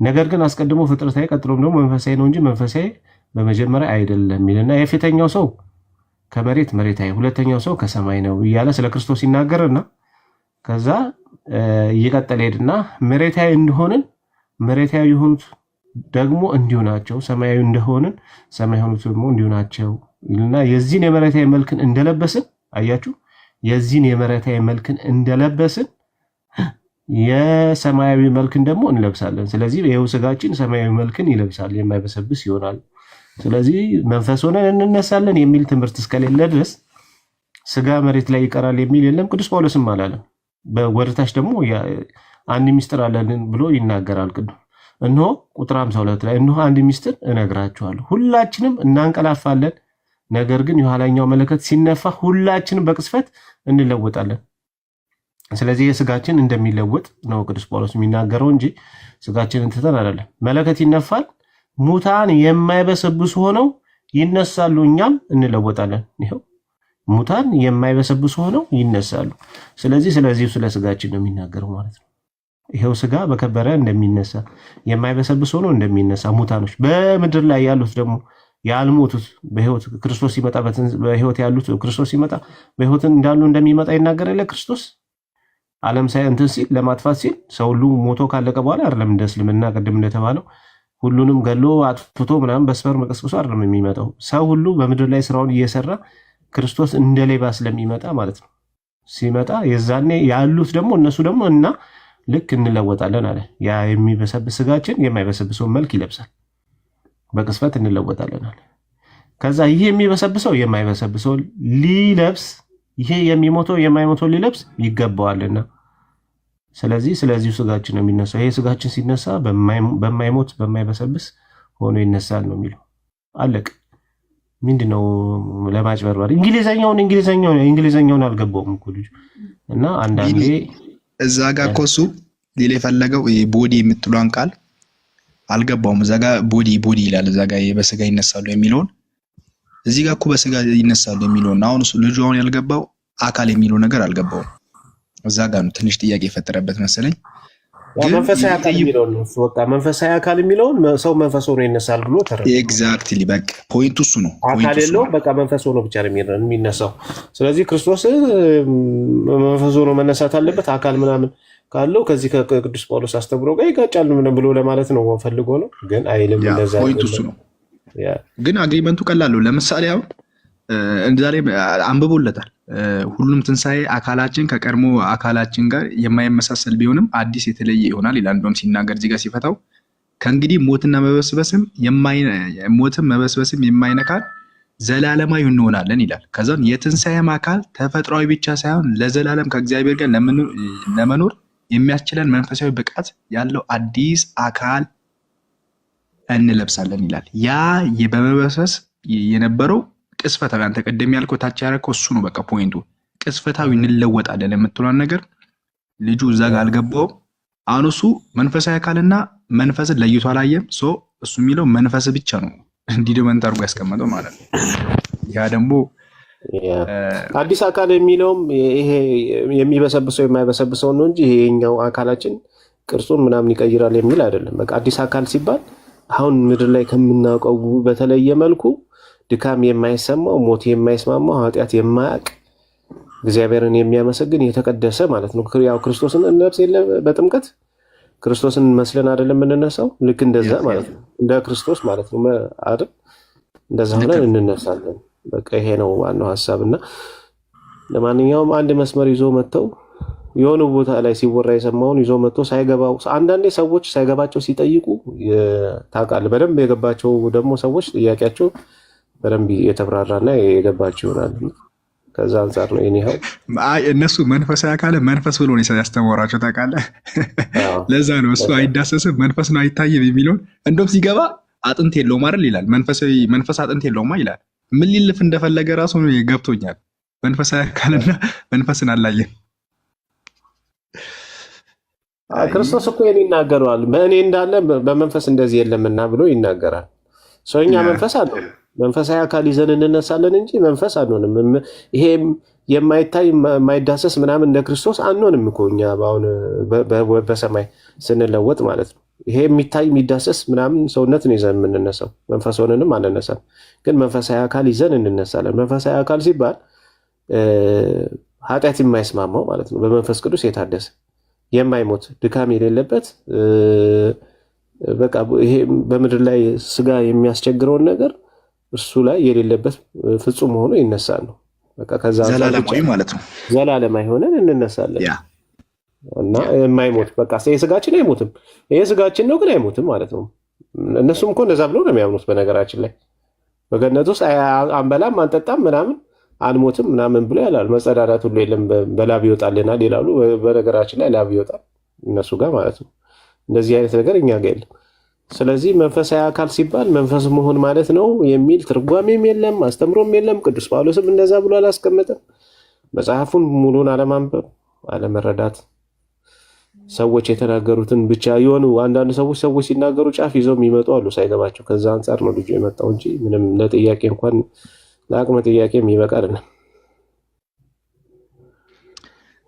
ነገር ግን አስቀድሞ ፍጥረታዊ ቀጥሎም ደግሞ መንፈሳዊ ነው እንጂ መንፈሳዊ በመጀመሪያ አይደለም ይልና የፊተኛው ሰው ከመሬት መሬታዊ፣ ሁለተኛው ሰው ከሰማይ ነው እያለ ስለ ክርስቶስ ይናገርና ከዛ እየቀጠለ ሄድና መሬታዊ እንደሆንን መሬታዊ የሆኑት ደግሞ እንዲሁ ናቸው፣ ሰማያዊ እንደሆንን ሰማያዊ የሆኑት ደግሞ እንዲሁ ናቸው እና የዚህን የመሬታዊ መልክን እንደለበስን አያችሁ፣ የዚህን የመሬታዊ መልክን እንደለበስን የሰማያዊ መልክን ደግሞ እንለብሳለን። ስለዚህ ይኸው ስጋችን ሰማያዊ መልክን ይለብሳል፣ የማይበሰብስ ይሆናል። ስለዚህ መንፈስ ሆነን እንነሳለን የሚል ትምህርት እስከሌለ ድረስ ስጋ መሬት ላይ ይቀራል የሚል የለም። ቅዱስ ጳውሎስም አላለም። በወደታች ደግሞ አንድ ሚስጥር አለን ብሎ ይናገራል። ቅዱስ እነሆ ቁጥር 52 ላይ እነሆ አንድ ሚስጥር እነግራችኋለሁ፣ ሁላችንም እናንቀላፋለን፣ ነገር ግን የኋላኛው መለከት ሲነፋ ሁላችንም በቅስፈት እንለወጣለን። ስለዚህ የስጋችን እንደሚለወጥ ነው ቅዱስ ጳውሎስ የሚናገረው እንጂ ስጋችንን ትተን አይደለም። መለከት ይነፋል፣ ሙታን የማይበሰብሱ ሆነው ይነሳሉ፣ እኛም እንለወጣለን። ይኸው ሙታን የማይበሰብሱ ሆነው ይነሳሉ። ስለዚህ ስለ ስጋችን ነው የሚናገረው ማለት ነው። ይኸው ስጋ በከበረ እንደሚነሳ የማይበሰብስ ሆኖ እንደሚነሳ ሙታኖች በምድር ላይ ያሉት ደግሞ ያልሞቱት በህይወት ክርስቶስ ሲመጣ በህይወት ያሉት ክርስቶስ ሲመጣ በህይወት እንዳሉ እንደሚመጣ ይናገር የለ ክርስቶስ ዓለም ሳይ እንትን ሲል ለማጥፋት ሲል ሰው ሁሉ ሞቶ ካለቀ በኋላ አይደለም እንደ እስልምና ቅድም እንደተባለው ሁሉንም ገሎ አጥፍቶ ምናምን በስበር መቀስቀሱ አይደለም የሚመጣው። ሰው ሁሉ በምድር ላይ ስራውን እየሰራ ክርስቶስ እንደ ሌባ ስለሚመጣ ማለት ነው። ሲመጣ የዛኔ ያሉት ደግሞ እነሱ ደግሞ እና ልክ እንለወጣለን አለ። ያ የሚበሰብስ ስጋችን የማይበሰብሰውን መልክ ይለብሳል፣ በቅስፈት እንለወጣለን አለ። ከዛ ይሄ የሚበሰብሰው የማይበሰብሰው ሊለብስ፣ ይሄ የሚሞተው የማይሞተው ሊለብስ ይገባዋልና ስለዚሁ ስጋችን ነው የሚነሳው። ይሄ ስጋችን ሲነሳ በማይሞት በማይበሰብስ ሆኖ ይነሳል ነው የሚለው። አለቅ ምንድነው ለማጭበርበር እንግሊዘኛውን አልገባውም እኮ ልጁ እና አንዳንዴ እዛ ጋር እኮ እሱ ሌላ የፈለገው ቦዲ የምትሏን ቃል አልገባውም። እዛ ጋር ቦዲ ይላል። እዛ ጋር በስጋ ይነሳሉ የሚለውን እዚህ ጋር እኮ በስጋ ይነሳሉ የሚለውን አሁን እሱ ልጁ አሁን ያልገባው አካል የሚለው ነገር አልገባውም። እዛ ጋር ነው ትንሽ ጥያቄ የፈጠረበት መሰለኝ። መንፈሳዊ አካል የሚለውን ነው እሱ በቃ መንፈሳዊ አካል የሚለውን ሰው መንፈስ ሆኖ ይነሳል ብሎ ተረዳ። ኤግዛክትሊ በቃ ፖይንቱ እሱ ነው። አካል የለውም በቃ መንፈስ ሆኖ ብቻ ነው የሚነሳው። ስለዚህ ክርስቶስ መንፈስ ሆኖ መነሳት አለበት። አካል ምናምን ካለው ከዚህ ከቅዱስ ጳውሎስ አስተምሮ ጋር ይጋጫል ብሎ ለማለት ነው ፈልጎ ነው፣ ግን አይልም እንደዛ። ፖይንቱ እሱ ነው። ግን አግሪመንቱ ቀላል ነው። ለምሳሌ አሁን እንደዛ ላይ አንብቦለታል። ሁሉም ትንሣኤ አካላችን ከቀድሞ አካላችን ጋር የማይመሳሰል ቢሆንም አዲስ የተለየ ይሆናል ይላል። እንደውም ሲናገር እዚህ ጋር ሲፈታው ከእንግዲህ ሞትም መበስበስም የማይነካን ዘላለማዊ እንሆናለን ይላል። ከዛም የትንሣኤም አካል ተፈጥሯዊ ብቻ ሳይሆን ለዘላለም ከእግዚአብሔር ጋር ለመኖር የሚያስችለን መንፈሳዊ ብቃት ያለው አዲስ አካል እንለብሳለን ይላል። ያ በመበስበስ የነበረው ቅስፈታዊ አንተ ቀደም ያልከው ታች ያደረከው እሱ ነው። በቃ ፖይንቱ ቅስፈታዊ እንለወጣለን የምትሏን ነገር ልጁ እዛ ጋር አልገባውም። አሁን እሱ መንፈሳዊ አካልና መንፈስን ለይቶ አላየም። እሱ የሚለው መንፈስ ብቻ ነው እንዲህ ደመንት አድርጎ ያስቀመጠው ማለት ነው። ያ ደግሞ አዲስ አካል የሚለውም ይሄ የሚበሰብሰው የማይበሰብሰው ነው እንጂ ይሄኛው አካላችን ቅርጹን ምናምን ይቀይራል የሚል አይደለም። በቃ አዲስ አካል ሲባል አሁን ምድር ላይ ከምናውቀው በተለየ መልኩ ድካም የማይሰማው ሞት የማይስማማው ኃጢአት የማያውቅ እግዚአብሔርን የሚያመሰግን የተቀደሰ ማለት ነው። ያው ክርስቶስን እንለብስ የለ በጥምቀት ክርስቶስን መስለን አይደለም የምንነሳው? ልክ እንደዛ ማለት ነው። እንደ ክርስቶስ ማለት ነው አይደል? እንደዛ ሆነን እንነሳለን። በቃ ይሄ ነው ዋናው ሐሳብ። እና ለማንኛውም አንድ መስመር ይዞ መጥተው የሆነ ቦታ ላይ ሲወራ የሰማውን ይዞ መጥቶ ሳይገባው አንዳንዴ ሰዎች ሳይገባቸው ሲጠይቁ ታውቃለህ። በደንብ የገባቸው ደግሞ ሰዎች ጥያቄያቸው በደንብ የተብራራና የገባችሁ ይሆናል። ከዛ አንጻር ነው የኔ ሀው። እነሱ መንፈሳዊ አካል መንፈስ ብሎ ነው ያስተማራቸው ታውቃለህ። ለዛ ነው እሱ አይዳሰስም መንፈስ ነው አይታይም የሚለውን እንደውም ሲገባ አጥንት የለውም አይደል ይላል። መንፈስ አጥንት የለውማ ይላል። ምን ሊልፍ እንደፈለገ ራሱ ገብቶኛል። መንፈሳዊ አካልና መንፈስን አላየን። ክርስቶስ እኮ ይህን ይናገረዋል። በእኔ እንዳለ በመንፈስ እንደዚህ የለምና ብሎ ይናገራል። ሰውኛ መንፈስ አለው መንፈሳዊ አካል ይዘን እንነሳለን እንጂ መንፈስ አንሆንም። ይሄ የማይታይ የማይዳሰስ ምናምን እንደ ክርስቶስ አንሆንም እኮ እኛ አሁን በሰማይ ስንለወጥ ማለት ነው። ይሄ የሚታይ የሚዳሰስ ምናምን ሰውነትን ይዘን የምንነሳው መንፈስ ሆነንም አንነሳም። ግን መንፈሳዊ አካል ይዘን እንነሳለን። መንፈሳዊ አካል ሲባል ኃጢአት የማይስማማው ማለት ነው። በመንፈስ ቅዱስ የታደሰ የማይሞት ድካም የሌለበት በቃ ይሄ በምድር ላይ ስጋ የሚያስቸግረውን ነገር እሱ ላይ የሌለበት ፍጹም ሆኖ ይነሳል ነው። በቃ ከዛ ዘላለማዊ ማለት ነው። ዘላለማዊ ሆነን እንነሳለን እና የማይሞት በቃ የስጋችን አይሞትም። ይሄ ስጋችን ነው ግን አይሞትም ማለት ነው። እነሱም እኮ እንደዛ ብለው ነው የሚያምኑት። በነገራችን ላይ በገነት ውስጥ አንበላም አንጠጣም ምናምን አንሞትም ምናምን ብሎ ያላል። መጸዳዳት ሁሉ የለም በላብ ይወጣልናል ይላሉ። በነገራችን ላይ ላብ ይወጣል እነሱ ጋር ማለት ነው። እንደዚህ አይነት ነገር እኛ ጋር የለም። ስለዚህ መንፈሳዊ አካል ሲባል መንፈስ መሆን ማለት ነው የሚል ትርጓሜም የለም፣ አስተምሮም የለም። ቅዱስ ጳውሎስም እንደዛ ብሎ አላስቀመጠም። መጽሐፉን ሙሉን አለማንበብ፣ አለመረዳት፣ ሰዎች የተናገሩትን ብቻ የሆኑ አንዳንድ ሰዎች ሲናገሩ ጫፍ ይዘው የሚመጡ አሉ ሳይገባቸው። ከዛ አንጻር ነው ልጁ የመጣው እንጂ ምንም ለጥያቄ እንኳን ለአቅመ ጥያቄ የሚበቃ አይደለም።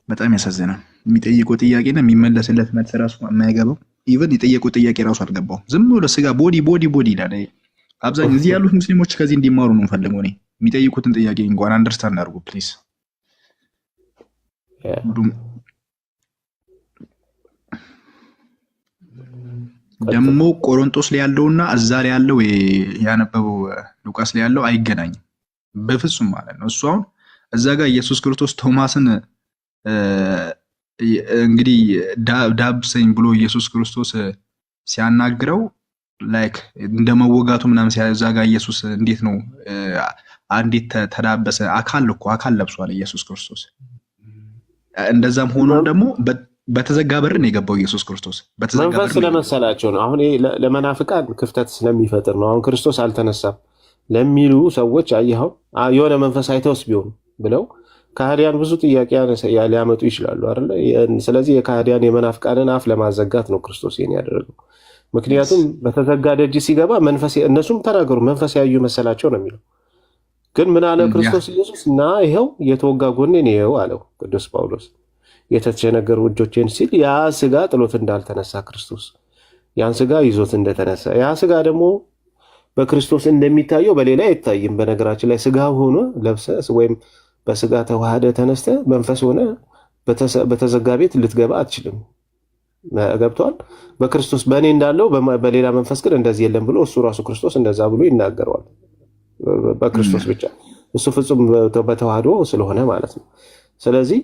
በጣም ያሳዝናል። የሚጠይቀው ጥያቄና የሚመለስለት መልስ ራሱ የማይገባው ኢቨን የጠየቀው ጥያቄ ራሱ አልገባው። ዝም ብሎ ስጋ ቦዲ ይላል። አብዛኛው እዚህ ያሉት ሙስሊሞች ከዚህ እንዲማሩ ነው የምፈልገው እኔ። የሚጠይቁትን ጥያቄ እንኳን አንደርስታንድ አድርጉ ፕሊዝ። ደግሞ ቆሮንቶስ ላይ ያለውና እዛ ላይ ያለው ያነበበው ሉቃስ ላይ ያለው አይገናኝም በፍጹም ማለት ነው። እሱ አሁን እዛ ጋር ኢየሱስ ክርስቶስ ቶማስን እንግዲህ ዳብሰኝ ብሎ ኢየሱስ ክርስቶስ ሲያናግረው ላይክ እንደመወጋቱ ምናምን እዛ ጋር ኢየሱስ እንዴት ነው አንዴት ተዳበሰ። አካል ለብሷል ኢየሱስ ክርስቶስ። እንደዛም ሆኖ ደግሞ በተዘጋ በር ነው የገባው ኢየሱስ ክርስቶስ። መንፈስ ስለመሰላቸው ነው። አሁን ለመናፍቃን ክፍተት ስለሚፈጥር ነው። አሁን ክርስቶስ አልተነሳም ለሚሉ ሰዎች አየኸው የሆነ መንፈስ አይተውስ ቢሆኑ ብለው ከሃዲያን ብዙ ጥያቄ ሊያመጡ ይችላሉ አይደለ? ስለዚህ የከሃዲያን የመናፍቃንን አፍ ለማዘጋት ነው ክርስቶስ ይሄን ያደረገው። ምክንያቱም በተዘጋ ደጅ ሲገባ መንፈስ እነሱም ተናገሩ መንፈስ ያዩ መሰላቸው ነው የሚለው። ግን ምን አለ ክርስቶስ ኢየሱስ እና ይኸው የተወጋ ጎኔን ይኸው አለው ቅዱስ ጳውሎስ። የተቸነገሩ እጆቼን ሲል ያ ስጋ ጥሎት እንዳልተነሳ ክርስቶስ ያን ስጋ ይዞት እንደተነሳ ያ ስጋ ደግሞ በክርስቶስ እንደሚታየው በሌላ አይታይም። በነገራችን ላይ ስጋ ሆኖ ለብሰ ወይም በስጋ ተዋህደ ተነስተ መንፈስ ሆነ በተዘጋ ቤት ልትገባ አትችልም። ገብቷል። በክርስቶስ በእኔ እንዳለው በሌላ መንፈስ ግን እንደዚህ የለም ብሎ እሱ ራሱ ክርስቶስ እንደዛ ብሎ ይናገረዋል። በክርስቶስ ብቻ እሱ ፍጹም በተዋህዶ ስለሆነ ማለት ነው። ስለዚህ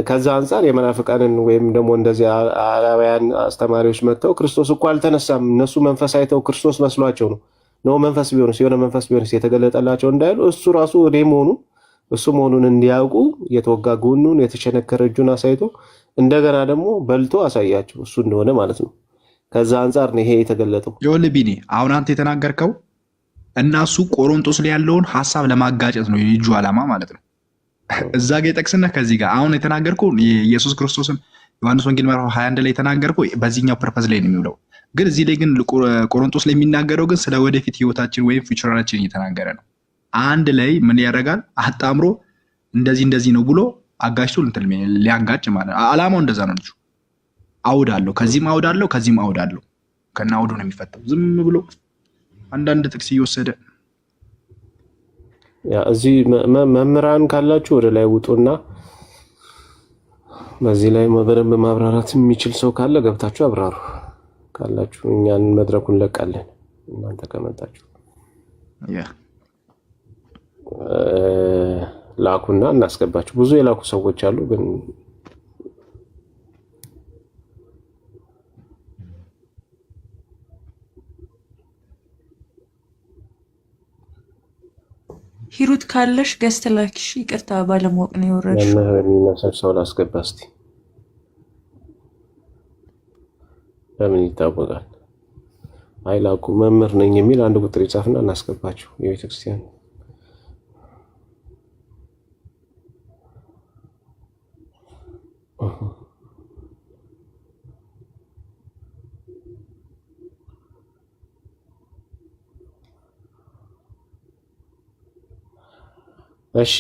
ከዛ አንጻር የመናፍቃንን ወይም ደግሞ እንደዚህ አላውያን አስተማሪዎች መጥተው ክርስቶስ እኮ አልተነሳም እነሱ መንፈስ አይተው ክርስቶስ መስሏቸው ነው መንፈስ ቢሆንስ የሆነ መንፈስ ቢሆንስ የተገለጠላቸው እንዳይሉ እሱ ራሱ እኔ መሆኑን እሱ መሆኑን እንዲያውቁ የተወጋ ጎኑን የተቸነከረ እጁን አሳይቶ እንደገና ደግሞ በልቶ አሳያቸው እሱ እንደሆነ ማለት ነው። ከዛ አንጻር ነው ይሄ የተገለጠው። ይኸውልህ ቢኒ አሁን አንተ የተናገርከው እና እሱ ቆሮንቶስ ላይ ያለውን ሀሳብ ለማጋጨት ነው የልጁ ዓላማ ማለት ነው። እዛ ጋር የጠቅስና ከዚህ ጋር አሁን የተናገርከው የኢየሱስ ክርስቶስን ዮሐንስ ወንጌል ምዕራፍ 21 ላይ የተናገርከው በዚህኛው ፐርፐዝ ላይ ነው የሚውለው። ግን እዚህ ላይ ግን ቆሮንቶስ ላይ የሚናገረው ግን ስለ ወደፊት ህይወታችን ወይም ፊውቸራችን እየተናገረ ነው። አንድ ላይ ምን ያደርጋል አጣምሮ እንደዚህ ነው ብሎ አጋጭቶ እንትን ሊያጋጭ ማለት ነው። ዓላማው እንደዛ ነው። ልጁ አውድ አለው፣ ከዚህም አውድ አለው፣ ከዚህም አውድ አለው። ከና አውዱ ነው የሚፈታው። ዝም ብሎ አንዳንድ ጥቅስ እየወሰደ እዚህ መምህራን ካላችሁ ወደ ላይ ውጡና በዚህ ላይ በደንብ ማብራራት የሚችል ሰው ካለ ገብታችሁ አብራሩ ካላችሁ። እኛን መድረኩን ለቃለን እናንተ ከመጣችሁ ላኩና እናስገባችሁ። ብዙ የላኩ ሰዎች አሉ ግን ሂሩት ካለሽ ገስት ላኪሽ። ይቅርታ ባለማወቅ ነው የወረድሽው። መምህር የሚመስል ሰው ላስገባ እስቲ። ለምን ይታወቃል? አይላኩ መምህር ነኝ የሚል አንድ ቁጥር ይጻፍና እናስገባቸው። የቤተክርስቲያን እሺ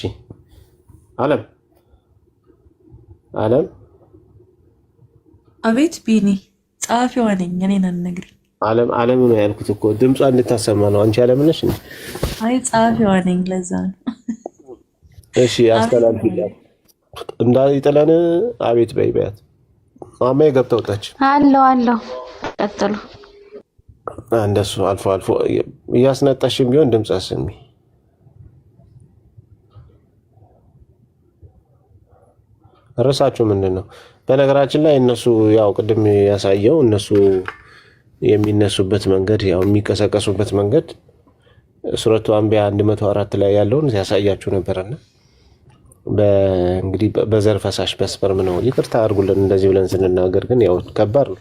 አለም አቤት ቢኒ ጸሐፊዋ ነኝ። እኔን አልነግርኝ። አለም ነው ያልኩት እኮ ድምጿ እንድታሰማ ነው። አንቺ አለም ነሽ እንዴ? አይ ጸሐፊዋ ነኝ፣ ለዛ ነው። እሺ አስተላልፊላት እንዳይጥለን። አቤት በይ በያት። ማማዬ ገብተውታች አለው ቀጥሉ። እንደሱ አልፎ አልፎ እያስነጣሽም ቢሆን ድምፅ አሰሚ። ርዕሳችሁ ምንድን ነው? በነገራችን ላይ እነሱ ያው ቅድም ያሳየው እነሱ የሚነሱበት መንገድ ያው የሚቀሰቀሱበት መንገድ ሱረቱ አንቢያ 104 ላይ ያለውን ያሳያችሁ ነበርና እንግዲህ በዘር ፈሳሽ በስፐርም ነው። ይቅርታ አድርጉልን እንደዚህ ብለን ስንናገር፣ ግን ያው ከባድ ነው።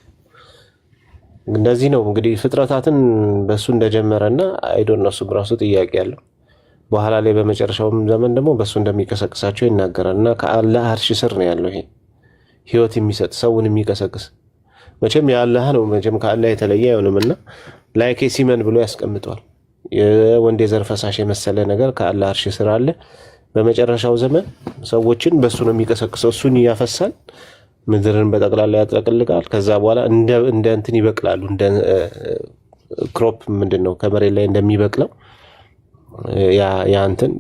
እንደዚህ ነው እንግዲህ ፍጥረታትን በሱ እንደጀመረና አይዶን ነው እሱም ራሱ ጥያቄ ያለው በኋላ ላይ በመጨረሻውም ዘመን ደግሞ በሱ እንደሚቀሰቅሳቸው ይናገራል። እና ከአላህ አርሽ ስር ነው ያለው ይሄ ህይወት የሚሰጥ ሰውን የሚቀሰቅስ መቼም የአላህ ነው። መቼም ከአላህ የተለየ አይሆንምና ላይክ ሲመን ብሎ ያስቀምጠዋል። የወንድ የዘር ፈሳሽ የመሰለ ነገር ከአላህ አርሽ ስር አለ። በመጨረሻው ዘመን ሰዎችን በሱ ነው የሚቀሰቅሰው። እሱን ያፈሳል፣ ምድርን በጠቅላላ ያጥለቅልቃል። ከዛ በኋላ እንደ እንትን ይበቅላሉ። እንደ ክሮፕ ምንድነው ከመሬት ላይ እንደሚበቅለው ያንተን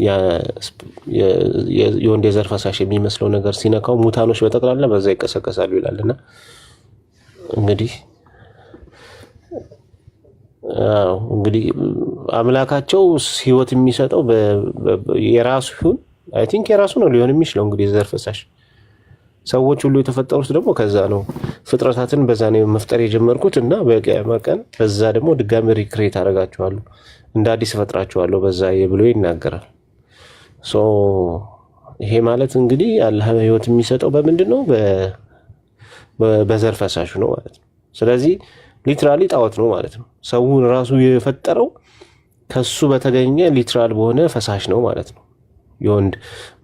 የወንድ የዘር ፈሳሽ የሚመስለው ነገር ሲነካው ሙታኖች በጠቅላላ በዛ ይቀሰቀሳሉ ይላልና እንግዲህ አምላካቸው ህይወት የሚሰጠው የራሱ ይሁን አይ ቲንክ የራሱ ነው ሊሆን የሚችለው። እንግዲህ የዘር ፈሳሽ ሰዎች ሁሉ የተፈጠሩት ደግሞ ከዛ ነው። ፍጥረታትን በዛ ነው መፍጠር የጀመርኩት እና በቂያማ ቀን በዛ ደግሞ ድጋሚ ሪክሬት አደርጋቸዋለሁ እንደ አዲስ ፈጥራቸዋለሁ በዛ ብሎ ይናገራል። ይሄ ማለት እንግዲህ አላህ ህይወት የሚሰጠው በምንድን ነው? በዘር ፈሳሹ ነው ማለት ነው። ስለዚህ ሊትራሊ ጣዖት ነው ማለት ነው። ሰውን ራሱ የፈጠረው ከሱ በተገኘ ሊትራል በሆነ ፈሳሽ ነው ማለት ነው። የወንድ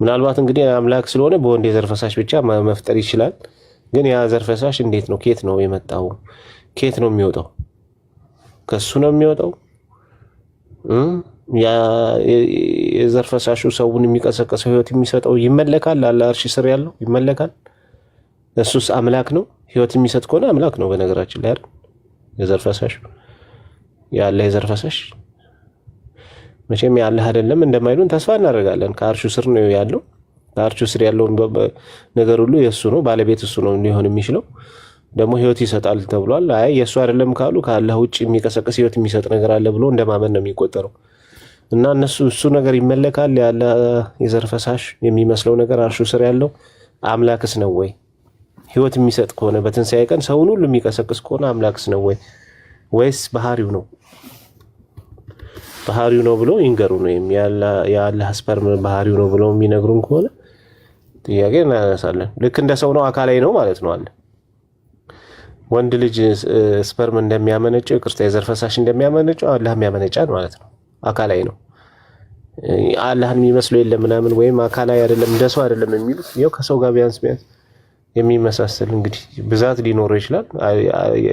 ምናልባት እንግዲህ አምላክ ስለሆነ በወንድ የዘር ፈሳሽ ብቻ መፍጠር ይችላል። ግን ያ ዘር ፈሳሽ እንዴት ነው? ኬት ነው የመጣው? ኬት ነው የሚወጣው? ከሱ ነው የሚወጣው። ያ የዘር ፈሳሹ ሰውን የሚቀሰቀሰው ህይወት የሚሰጠው ይመለካል። አላህ አርሽ ስር ያለው ይመለካል። እሱስ አምላክ ነው። ህይወት የሚሰጥ ከሆነ አምላክ ነው። በነገራችን ላይ አይደል የዘር ፈሳሽ ያለ የዘር ፈሳሽ መቼም ያለ አይደለም እንደማይሉን ተስፋ እናደርጋለን። ከአርሹ ስር ነው ያለው። ከአርሹ ስር ያለው ነገር ሁሉ የሱ ነው። ባለቤት እሱ ነው ሊሆን የሚችለው። ደግሞ ህይወት ይሰጣል ተብሏል። አይ የሱ አይደለም ካሉ ከአላህ ውጭ የሚቀሰቅስ ህይወት የሚሰጥ ነገር አለ ብሎ እንደማመን ነው የሚቆጠረው። እና እነሱ እሱ ነገር ይመለካል። ያለ የዘር ፈሳሽ የሚመስለው ነገር አርሹ ስር ያለው አምላክስ ነው ወይ? ህይወት የሚሰጥ ከሆነ በትንሣኤ ቀን ሰውን ሁሉ የሚቀሰቅስ ከሆነ አምላክስ ነው ወይ? ወይስ ባህሪው ነው? ባህሪው ነው ብሎ ይንገሩ ነው የአላህ ስፐርም ባህሪው ነው ብሎ የሚነግሩን ከሆነ ጥያቄ እናነሳለን። ልክ እንደ ሰው ነው፣ አካላዊ ነው ማለት ነው አለ። ወንድ ልጅ ስፐርም እንደሚያመነጨው ይቅርታ የዘር ፈሳሽ እንደሚያመነጨው አላህም ያመነጫል ማለት ነው። አካላዊ ነው። አላህን የሚመስለው የለም ምናምን ወይም አካላዊ አይደለም እንደ ሰው አይደለም የሚሉት ይኸው ከሰው ጋር ቢያንስ የሚመሳሰል እንግዲህ ብዛት ሊኖረው ይችላል።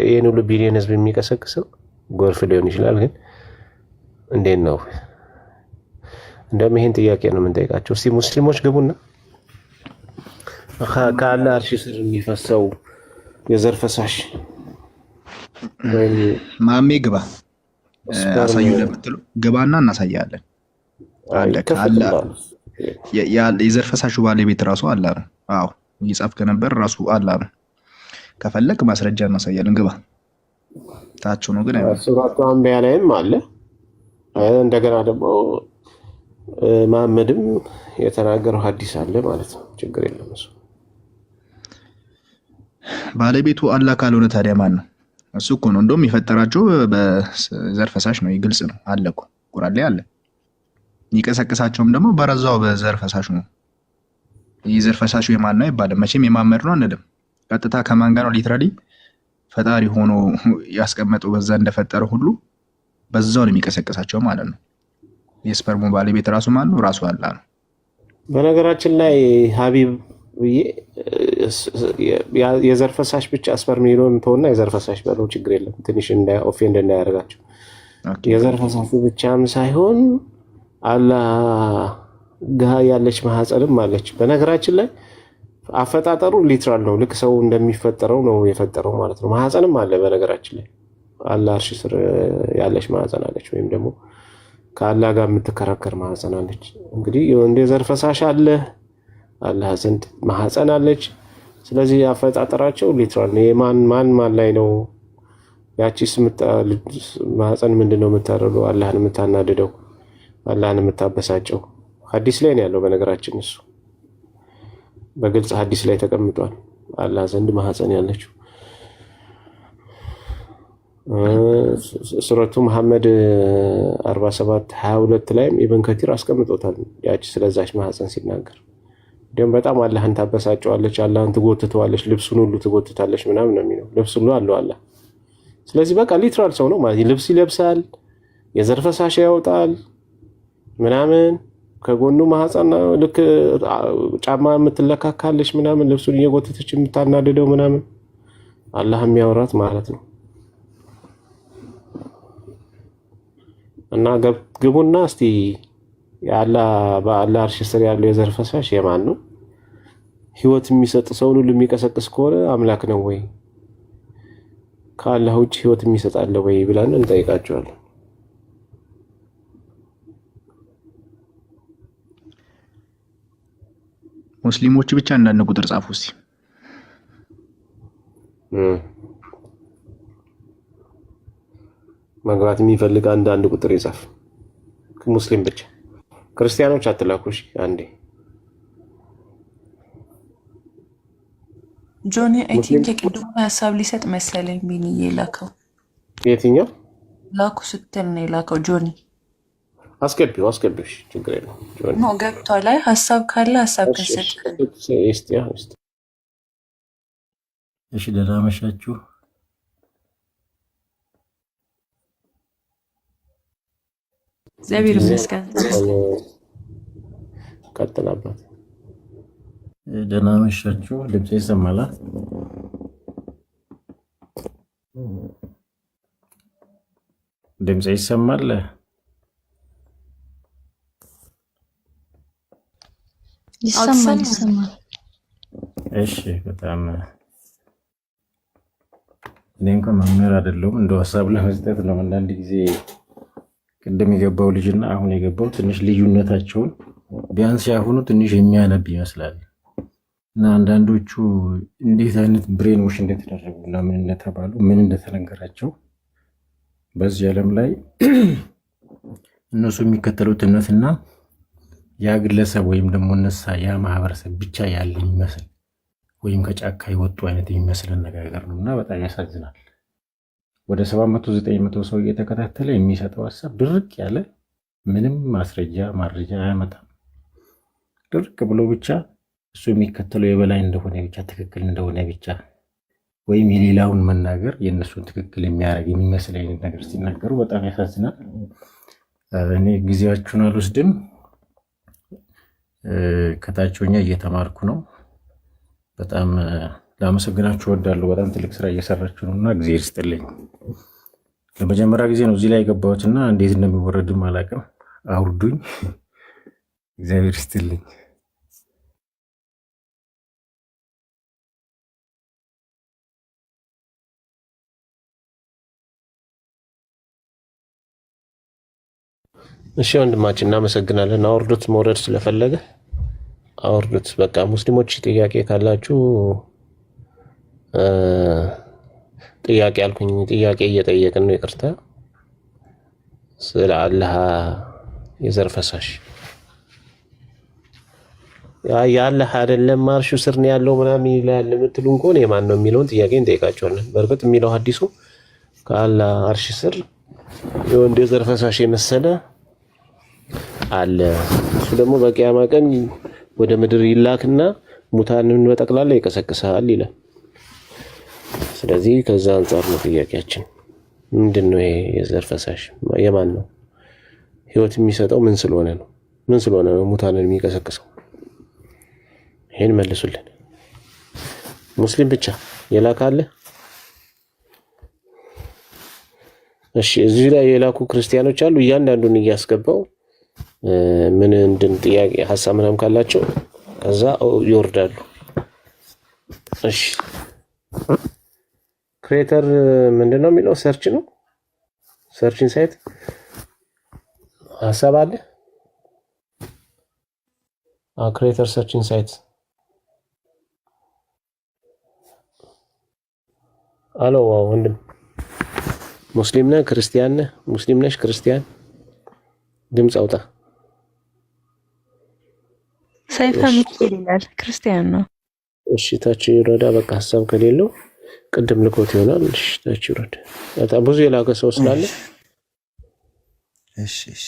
ይሄን ሁሉ ቢሊየን ህዝብ የሚቀሰቅሰው ጎርፍ ሊሆን ይችላል። ግን እንዴት ነው? እንደውም ይሄን ጥያቄ ነው የምንጠይቃቸው። እስቲ ሙስሊሞች ግቡና ከአላህ አርሽ ስር የሚፈሰው የዘር ፈሳሽ ማሜ ግባ አሳዩ ለምትሉ ግባና እናሳያለን። የዘር ፈሳሹ ባለቤት ራሱ አላህ ነው። አዎ እየጻፍክ ነበር ራሱ አላህ ነው። ከፈለክ ማስረጃ እናሳያለን። ግባ ታች ነው ግን ሱረቱ አንቢያ ላይም አለ። እንደገና ደግሞ መሐመድም የተናገረው ሐዲስ አለ ማለት ነው። ችግር የለም። እሱ ባለቤቱ አላህ ካልሆነ ታዲያ ማን ነው? እሱ እኮ ነው እንደውም የፈጠራቸው በዘር ፈሳሽ ነው። ግልጽ ነው አለ እኮ ቁርአን ላይ አለ። የሚቀሰቅሳቸውም ደግሞ በረዛው በዘር ፈሳሹ ነው። ይህ ዘር ፈሳሹ የማን ነው አይባልም። መቼም የማመድ ነው አንልም። ቀጥታ ከማን ጋር ነው? ሊትራሊ ፈጣሪ ሆኖ ያስቀመጠው በዛ እንደፈጠረ ሁሉ በዛው ነው የሚቀሰቅሳቸው ማለት ነው። የስፐርሙ ባለቤት ራሱ ማን ነው? ራሱ አላህ ነው። በነገራችን ላይ ሀቢብ የዘር ፈሳሽ ብቻ ስፐርም ሚሊዮን ተውና የዘር ፈሳሽ በለው ችግር የለም። ትንሽ ኦፌንድ እንዳያደርጋቸው። የዘር ፈሳሹ ብቻም ሳይሆን አላህ ጋር ያለች ማህፀንም አለች። በነገራችን ላይ አፈጣጠሩ ሊትራል ነው። ልክ ሰው እንደሚፈጠረው ነው የፈጠረው ማለት ነው። ማህፀንም አለ። በነገራችን ላይ አላህ አርሽ ስር ያለች ማህፀን አለች፣ ወይም ደግሞ ከአላህ ጋር የምትከራከር ማህፀን አለች። እንግዲህ የወንድ የዘር ፈሳሽ አለ፣ አላህ ዘንድ ማህፀን አለች። ስለዚህ አፈጣጠራቸው ሊትራል ነው። ማን ላይ ነው? ያቺስ ማህፀን ምንድነው የምታደርገው? አላህን የምታናድደው፣ አላህን የምታበሳጨው። ሐዲስ ላይ ነው ያለው። በነገራችን እሱ በግልጽ ሐዲስ ላይ ተቀምጧል። አላህ ዘንድ ማህፀን ያለችው ሱረቱ መሐመድ 47:22 ላይም ኢብን ከቲር አስቀምጦታል። ያቺ ስለዛች ማህፀን ሲናገር እንዲሁም በጣም አላህን ታበሳጨዋለች፣ አላህን ትጎትተዋለች፣ ልብሱን ሁሉ ትጎትታለች ምናምን ነው የሚለው። ልብስ ሁሉ አለው አላህ። ስለዚህ በቃ ሊትራል ሰው ነው ማለት። ልብስ ይለብሳል፣ የዘር ፈሳሽ ያወጣል ምናምን፣ ከጎኑ ማህፀን ልክ ጫማ የምትለካካለች ምናምን፣ ልብሱን እየጎተተች የምታናድደው ምናምን አላህ የሚያወራት ማለት ነው። እና ግቡና እስቲ በአላህ አርሽ ስር ያለው የዘር ፈሳሽ የማን ነው? ህይወት የሚሰጥ ሰውን ሁሉ የሚቀሰቅስ ከሆነ አምላክ ነው ወይ? ከአላህ ውጭ ህይወት የሚሰጥ አለ ወይ ብለን እንጠይቃቸዋለን። ሙስሊሞች ብቻ አንዳንድ ቁጥር ጻፉ እስቲ። መግባት የሚፈልግ አንዳንድ ቁጥር ይጻፍ። ሙስሊም ብቻ፣ ክርስቲያኖች አትላኩሽ። አንዴ ጆኒ አይ ቲንክ የቅድሙ ሀሳብ ሊሰጥ መሰለኝ። ቢኒዬ ላከው። የትኛው ላኩ ስትል ነው የላከው ጆኒ። አስገቢው ችግር የለውም። ጆኒ ነው ገብቷል ላይ ሀሳብ ካለ ሀሳብ ከሰጥ። እሺ ደህና መሻችሁ። እግዚአብሔር ይመስገን። ቀጥላባት። ደህና መሻችሁ። ድምጼ ይሰማል? ድምጼ ይሰማል? ይሰማል። እሺ በጣም እኔ እንኳን መምህር አይደለሁም፣ እንደው ሀሳብ ለመስጠት ነው። አንዳንድ ጊዜ ቅድም የገባው ልጅና አሁን የገባው ትንሽ ልዩነታቸውን ቢያንስ ያሁኑ ትንሽ የሚያነብ ይመስላል እና አንዳንዶቹ እንዴት አይነት ብሬን ዎሽ እንደተደረጉ እና ምን እንደተባሉ ምን እንደተነገራቸው በዚህ ዓለም ላይ እነሱ የሚከተሉት እምነትና ያ ግለሰብ ወይም ደግሞ እነሳ ያ ማህበረሰብ ብቻ ያለ የሚመስል ወይም ከጫካ የወጡ አይነት የሚመስል አነጋገር ነው እና በጣም ያሳዝናል። ወደ 700-900 ሰው እየተከታተለ የሚሰጠው ሀሳብ ድርቅ ያለ ምንም ማስረጃ ማረጃ አያመጣም። ድርቅ ብሎ ብቻ እሱ የሚከተለው የበላይ እንደሆነ ብቻ ትክክል እንደሆነ ብቻ ወይም የሌላውን መናገር የእነሱን ትክክል የሚያደርግ የሚመስል አይነት ነገር ሲናገሩ በጣም ያሳዝናል። እኔ ጊዜያችሁን አልወስድም። ከታችኛ እየተማርኩ ነው። በጣም ላመሰግናችሁ እወዳለሁ። በጣም ትልቅ ስራ እየሰራችሁ ነውና እግዚአብሔር ይስጥልኝ። ለመጀመሪያ ጊዜ ነው እዚህ ላይ የገባሁትና እንዴት እንደሚወረድም አላውቅም። አውርዱኝ። እግዚአብሔር ይስጥልኝ። እሺ ወንድማችን እናመሰግናለን። አውርዱት። መውረድ ስለፈለገ አውርዱት። በቃ ሙስሊሞች ጥያቄ ካላችሁ ጥያቄ አልኩኝ። ጥያቄ እየጠየቅን ነው። ይቅርታ። ስለ አላህ የዘር ፈሳሽ የአላህ አይደለም አርሹ ስር ነው ያለው ምናምን ይላል የምትሉን ከሆነ የማን ነው የሚለውን ጥያቄ እንጠይቃቸዋለን። በእርግጥ የሚለው ሐዲሱ ከአላህ አርሽ ስር የወንድ የዘር ፈሳሽ የመሰለ አለ። እሱ ደግሞ በቂያማ ቀን ወደ ምድር ይላክና ሙታንን በጠቅላላ ይቀሰቅሳል ይላል። ስለዚህ ከዛ አንጻር ነው ጥያቄያችን። ምንድነው ይሄ የዘር ፈሳሽ የማን ነው? ህይወት የሚሰጠው ምን ስለሆነ ነው? ምን ስለሆነ ነው ሙታንን የሚቀሰቅሰው? ይሄን መልሱልን። ሙስሊም ብቻ የላካለ? እሺ እዚህ ላይ የላኩ ክርስቲያኖች አሉ። እያንዳንዱን እያስገባው ምን እንድን ጥያቄ ሐሳብ ምናምን ካላቸው ከዛ ይወርዳሉ። እሺ ክሬተር ምንድነው የሚለው? ሰርች ነው። ሰርችን ሳይት ሐሳብ አለ። ክሬተር ሰርችን ሳይት አሎ ወንድም ሙስሊም ነህ ክርስቲያን ነህ? ሙስሊም ነሽ ክርስቲያን? ድምፅ አውጣ። ሰይፈ ሚካኤል ይላል ክርስቲያን ነው። እሺ ታች ይረዳ። በቃ ሐሳብ ከሌለው ቅድም ልኮት ይሆናል። እሺ ታች ይረዳ። በጣም ብዙ የላከ ሰው ስላለ እሺ እሺ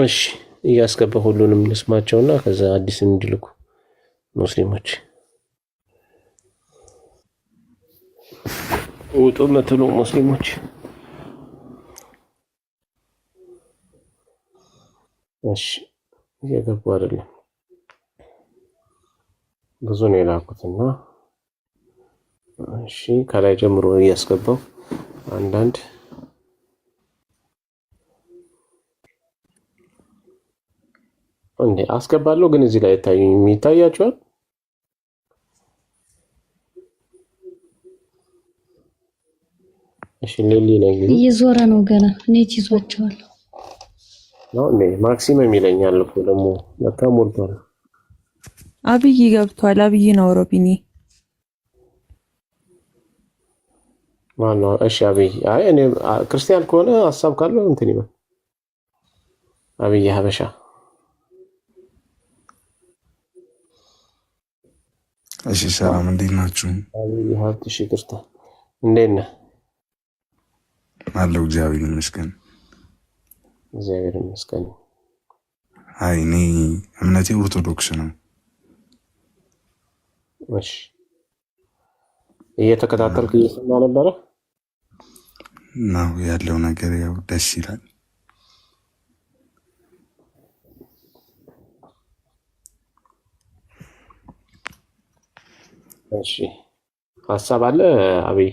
እሺ እያስገባ ሁሉንም ልስማቸውና ከዛ አዲስ እንዲልኩ ሙስሊሞች ውጡ የምትሉ ሙስሊሞች እሺ እየገቡ አይደለም ብዙ ነው የላኩትና እሺ ከላይ ጀምሮ እያስገባው አንዳንድ እንዴ አስገባለሁ ግን እዚህ ላይ ይታያችኋል። እሺ ሌሊ ነኝ እየዞረ ነው ገና ኔት ይዟቸዋል ነው እንዴ ማክሲመም ይለኛል እኮ ደግሞ ለካ ሞልቷል። አብይ ገብቷል። አብይ ነው ሮቢኒ ማነው? እሺ አብይ አይ እኔ ክርስቲያን ከሆነ ሐሳብ ካለው እንትን ይበል። አብይ ሀበሻ እሺ ሰላም እንዴት ናችሁ? አብይ ሀብትሽ ይቅርታ እንዴት ነህ? አለሁ እግዚአብሔር ይመስገን። እግዚአብሔር ይመስገን። አይ እኔ እምነቴ ኦርቶዶክስ ነው። እሺ እየተከታተልክ እየሰማ ነበረ ነው ያለው ነገር ያው ደስ ይላል። እሺ ሐሳብ አለ አብይ?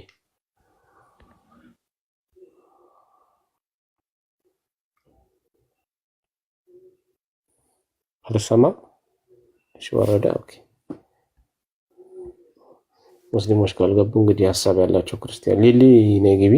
አልሰማም። እሺ ወረደ። ኦኬ ሙስሊሞች ካልገቡ እንግዲህ ሐሳብ ያላቸው ክርስቲያን ሊሊ ነይ ግቢ።